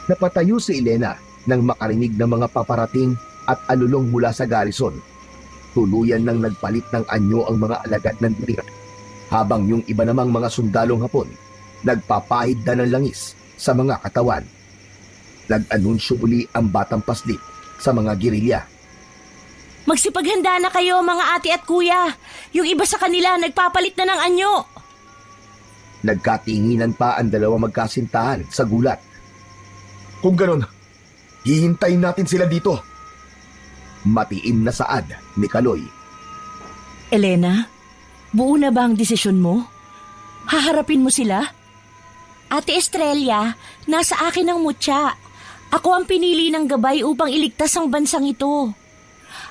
Napatayo si Elena nang makarinig ng mga paparating at alulong mula sa garrison. Tuluyan nang nagpalit ng anyo ang mga alagad ng dirir, habang yung iba namang mga sundalong Hapon nagpapahid na ng langis sa mga katawan. Nag-anunsyo uli ang batang paslit sa mga gerilya. Magsipaghanda na kayo, mga ate at kuya. Yung iba sa kanila nagpapalit na ng anyo. Nagkatinginan pa ang dalawang magkasintahan sa gulat. Kung ganon, hihintayin natin sila dito. Matiin na saad ni Kaloy. Elena, buo na ba ang desisyon mo? Haharapin mo sila? Ate Estrella, nasa akin ang mutya. Ako ang pinili ng gabay upang iligtas ang bansang ito.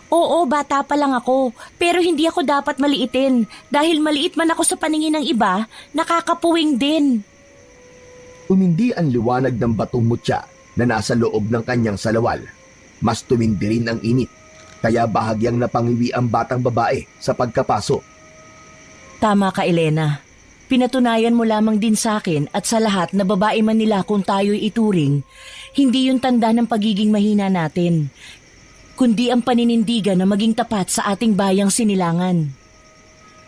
Oo, bata pa lang ako, pero hindi ako dapat maliitin. Dahil maliit man ako sa paningin ng iba, nakakapuwing din. Tumindi ang liwanag ng batong mutya na nasa loob ng kanyang salawal. Mas tumindi rin ang init, kaya bahagyang napangiwi ang batang babae sa pagkapaso. Tama ka, Elena. Pinatunayan mo lamang din sa akin at sa lahat na babae man nila kung tayo'y ituring, hindi yung tanda ng pagiging mahina natin, kundi ang paninindigan na maging tapat sa ating bayang sinilangan.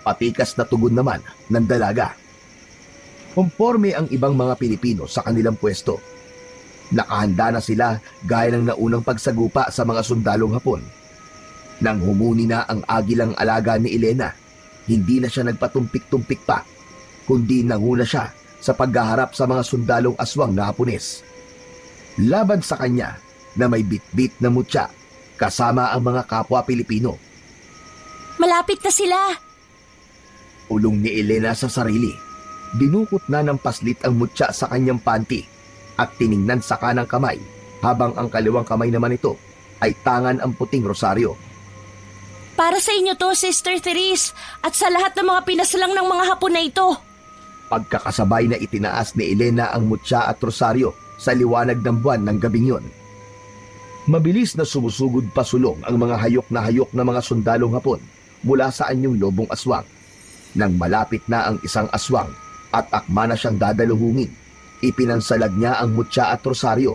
Patikas na tugon naman ng dalaga. Komporme ang ibang mga Pilipino sa kanilang pwesto. Nakahanda na sila gaya ng naunang pagsagupa sa mga sundalong Hapon. Nang humuni na ang agilang alaga ni Elena, hindi na siya nagpatumpik-tumpik pa, kundi nanguna siya sa paghaharap sa mga sundalong aswang na Hapones. Laban sa kanya na may bitbit na mutya kasama ang mga kapwa Pilipino. Malapit na sila. Ulong ni Elena sa sarili. Dinukot na ng paslit ang mutya sa kanyang panty at tiningnan sa kanang kamay habang ang kaliwang kamay naman ito ay tangan ang puting rosaryo. Para sa inyo to, Sister Therese, at sa lahat ng mga pinaslang ng mga Hapon na ito. Pagkakasabay na itinaas ni Elena ang mutya at rosaryo sa liwanag ng buwan ng gabing yon. Mabilis na sumusugod pasulong ang mga hayok na mga sundalong Hapon mula sa anyong lobong aswang. Nang malapit na ang isang aswang at akma na siyang dadaluhungin, ipinansalag niya ang mutya at rosaryo.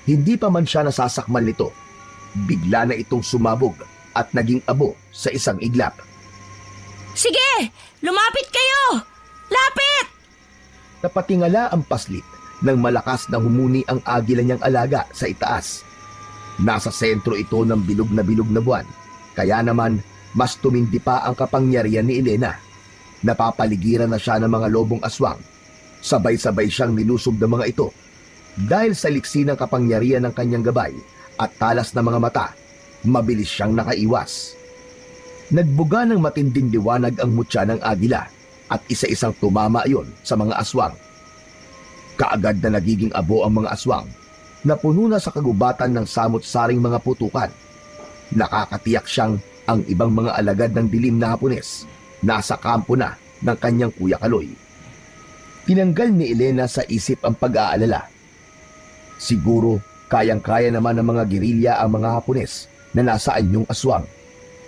Hindi pa man siya nasasakmal nito, bigla na itong sumabog at naging abo sa isang iglap. Sige, lumapit kayo! Lapit! Napatingala ang paslit nang malakas na humuni ang agila niyang alaga sa itaas. Nasa sentro ito ng bilog na buwan, kaya naman mas tumindi pa ang kapangyarihan ni Elena. Napapaligiran na siya ng mga lobong aswang. Sabay-sabay siyang nilusob ng mga ito. Dahil sa liksi ng kapangyarihan ng kanyang gabay at talas ng mga mata, mabilis siyang nakaiwas. Nagbuga ng matinding liwanag ang mutya ng agila at isa-isang tumama iyon sa mga aswang. Kaagad na nagiging abo ang mga aswang na puno na sa kagubatan ng samot-saring mga putukan. Nakakatiyak siyang ang ibang mga alagad ng dilim na Hapones nasa kampo na ng kanyang Kuya Kaloy. Tinanggal ni Elena sa isip ang pag-aalala. Siguro kayang-kaya naman ng mga gerilya ang mga Hapones na nasa anyong aswang.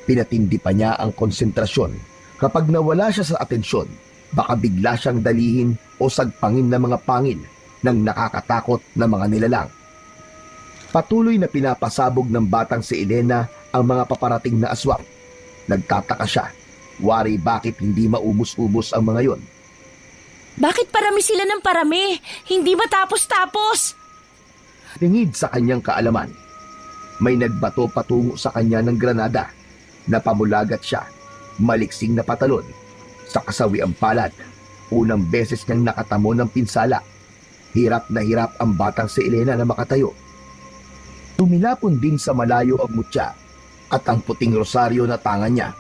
Pinatindi pa niya ang konsentrasyon. Kapag nawala siya sa atensyon, baka bigla siyang dalihin o sagpangin ng mga pangil ng nakakatakot na mga nilalang. Patuloy na pinapasabog ng batang si Elena ang mga paparating na aswang. Nagtataka siya, wari bakit hindi maubos-ubos ang mga yon. Bakit parami sila ng parami? Hindi matapos-tapos. Tingid sa kanyang kaalaman, may nagbato patungo sa kanya ng granada. Napamulagat siya, maliksing na patalon. Sa kasawi ang palad, unang beses niyang nakatamo ng pinsala. Hirap na hirap ang batang si Elena na makatayo. Tumilapon din sa malayo ang mutya at ang puting rosaryo na tangan niya.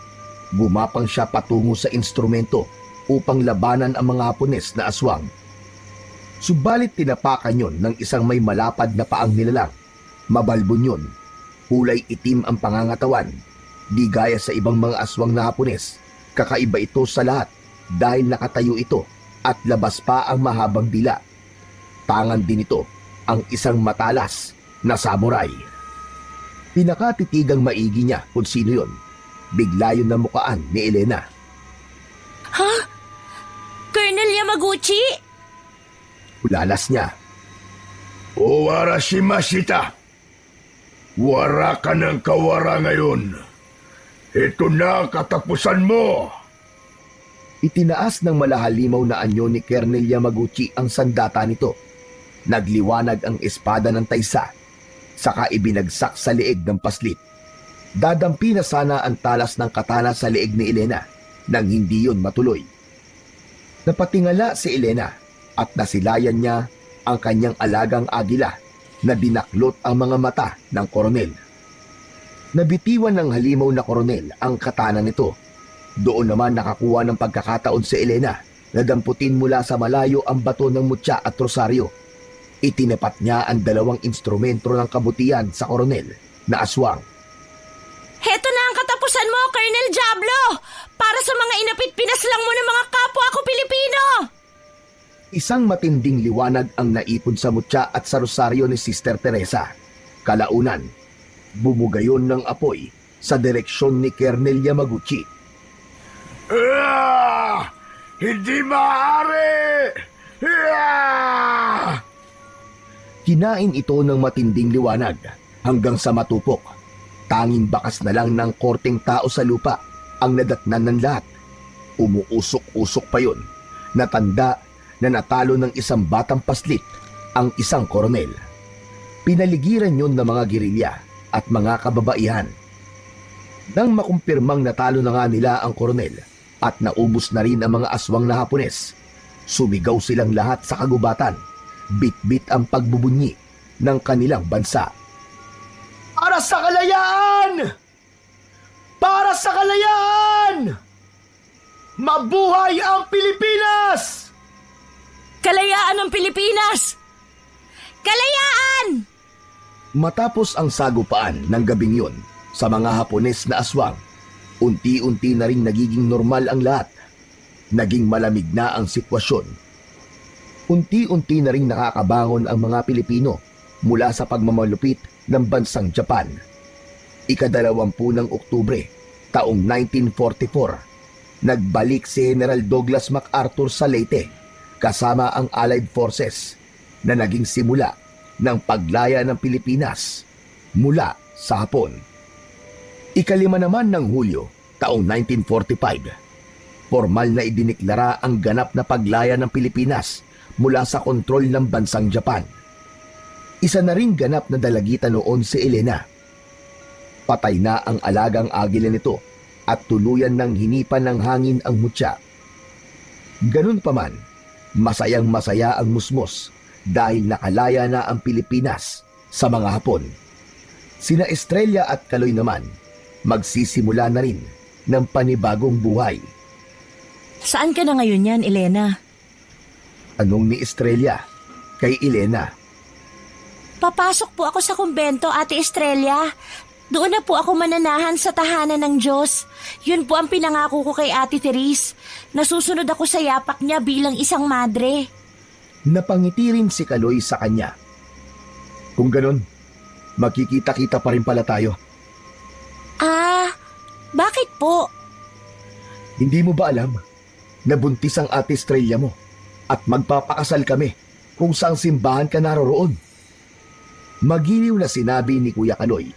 Gumapang siya patungo sa instrumento upang labanan ang mga Hapones na aswang. Subalit tinapakan yon ng isang may malapad na paang nilalang. Mabalbon yun. Kulay itim ang pangangatawan. Di gaya sa ibang mga aswang na Hapones. Kakaiba ito sa lahat dahil nakatayo ito at labas pa ang mahabang dila. Tangan din ito ang isang matalas na samurai. Pinakatitigang maigi niya kung sino yon. Bigla yun namukaan ni Elena. Ha? Colonel Yamaguchi? Ulalas niya. Owara shimashita. Wara ka ng kawara ngayon. Ito na ang katapusan mo. Itinaas ng malahalimaw na anyo ni Colonel Yamaguchi ang sandata nito. Nagliwanag ang espada ng taysa, saka ibinagsak sa leeg ng paslit. Dadampi na sana ang talas ng katana sa leeg ni Elena nang hindi yon matuloy. Napatingala si Elena at nasilayan niya ang kanyang alagang agila na dinaklot ang mga mata ng koronel. Nabitiwan ng halimaw na koronel ang katana nito. Doon naman nakakuha ng pagkakataon si Elena na damputin mula sa malayo ang bato ng mutya at rosaryo. Itinapat niya ang dalawang instrumento ng kabutihan sa koronel na aswang. Heto na ang katapusan mo, Colonel Diablo! Para sa mga inapit-pinas lang mo ng mga kapwa ko Pilipino! Isang matinding liwanag ang naipon sa mutya at sa rosaryo ni Sister Teresa. Kalaunan, bumugayon ng apoy sa direksyon ni Colonel Yamaguchi. Hindi maaari! Kinain ito ng matinding liwanag hanggang sa matupok. Tanging bakas na lang ng korteng tao sa lupa ang nadatnan ng lahat. Umuusok-usok pa yun. Natanda na natalo ng isang batang paslit ang isang koronel. Pinaligiran yun ng mga gerilya at mga kababaihan. Nang makumpirmang natalo na nga nila ang koronel at naubos na rin ang mga aswang na Hapones, sumigaw silang lahat sa kagubatan. Bit-bit ang pagbubunyi ng kanilang bansa. Para sa kalayaan! Para sa kalayaan! Mabuhay ang Pilipinas! Kalayaan ng Pilipinas! Kalayaan! Matapos ang sagupaan ng gabing yun sa mga Hapones na aswang, unti-unti na rin nagiging normal ang lahat. Naging malamig na ang sitwasyon. Unti-unti na rin nakakabangon ang mga Pilipino mula sa pagmamalupit ng bansang Japan. Ika-20 ng Oktubre, taong 1944, nagbalik si General Douglas MacArthur sa Leyte kasama ang Allied Forces na naging simula ng paglaya ng Pilipinas mula sa Hapon. Ika-5 naman ng Hulyo, taong 1945, formal na idiniklara ang ganap na paglaya ng Pilipinas mula sa kontrol ng bansang Japan. Isa na ring ganap na dalagitan noon si Elena. Patay na ang alagang agila nito at tuluyan ng hinipan ng hangin ang mutya. Ganun pa man, masayang masaya ang Musmos dahil nakalaya na ang Pilipinas sa mga Hapon. Sina Estrella at Kaloy naman magsisimula na rin ng panibagong buhay. Saan ka na ngayon yan, Elena? Anong ni Estrella kay Elena? Papasok po ako sa kumbento, Ate Estrella. Doon na po ako mananahan sa tahanan ng Diyos. Yun po ang pinangako ko kay Ate Therese. Nasusunod ako sa yapak niya bilang isang madre. Napangiti rin si Kaloy sa kanya. Kung ganun, makikita-kita pa rin pala tayo. Bakit po? Hindi mo ba alam na buntis ang Ate Estrella mo at magpapakasal kami kung saang simbahan ka naroroon? Magiliw na sinabi ni Kuya Kaloy.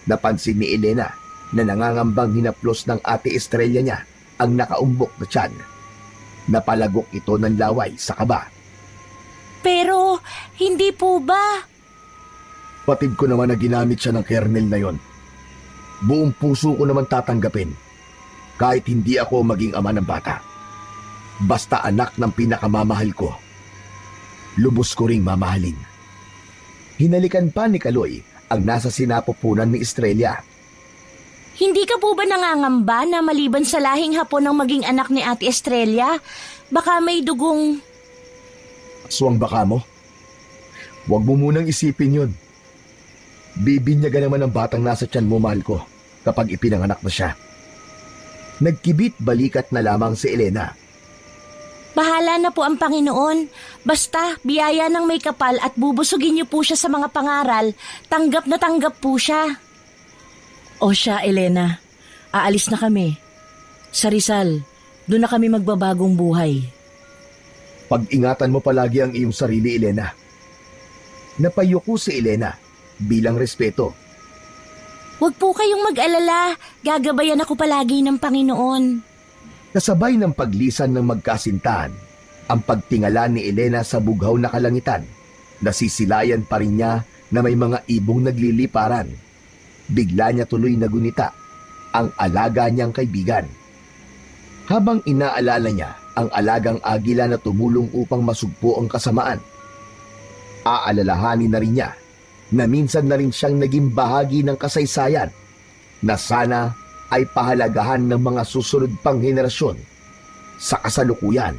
Napansin ni Elena na nangangambang hinaplos ng Ate Estrella niya ang nakaumbok na tiyan. Napalagok ito ng laway sa kaba. Pero, hindi po ba? Patid ko naman na ginamit siya ng kernel na yon. Buong puso ko naman tatanggapin kahit hindi ako maging ama ng bata. Basta anak ng pinakamamahal ko, lubos ko ring mamahalin. Hinalikan pa ni Kaloy ang nasa sinapupunan ni Estrella. Hindi ka po ba nangangamba na maliban sa lahing Hapon ng maging anak ni Ate Estrella, baka may dugong... Aswang baka mo? Huwag mo munang isipin yun. Bibinyaga naman ang batang nasa tiyan mo, mahal ko, kapag ipinanganak na siya. Nagkibit balikat na lamang si Elena. Bahala na po ang Panginoon. Basta, biyaya ng may kapal at bubusugin niyo po siya sa mga pangaral, tanggap na tanggap po siya. O siya, Elena, aalis na kami. Sa Rizal, doon na kami magbabagong buhay. Pag-ingatan mo palagi ang iyong sarili, Elena. Napayuko si Elena bilang respeto. Huwag po kayong mag-alala. Gagabayan ako palagi ng Panginoon. Kasabay ng paglisan ng magkasintahan, ang pagtingala ni Elena sa bughaw na kalangitan, nasisilayan pa rin niya na may mga ibong nagliliparan. Bigla niya tuloy nagunita ang alaga niyang kaibigan. Habang inaalala niya ang alagang agila na tumulong upang masugpo ang kasamaan, aalalahanin na rin niya na minsan na rin siyang naging bahagi ng kasaysayan na sana ay pahalagahan ng mga susunod pang henerasyon sa kasalukuyan.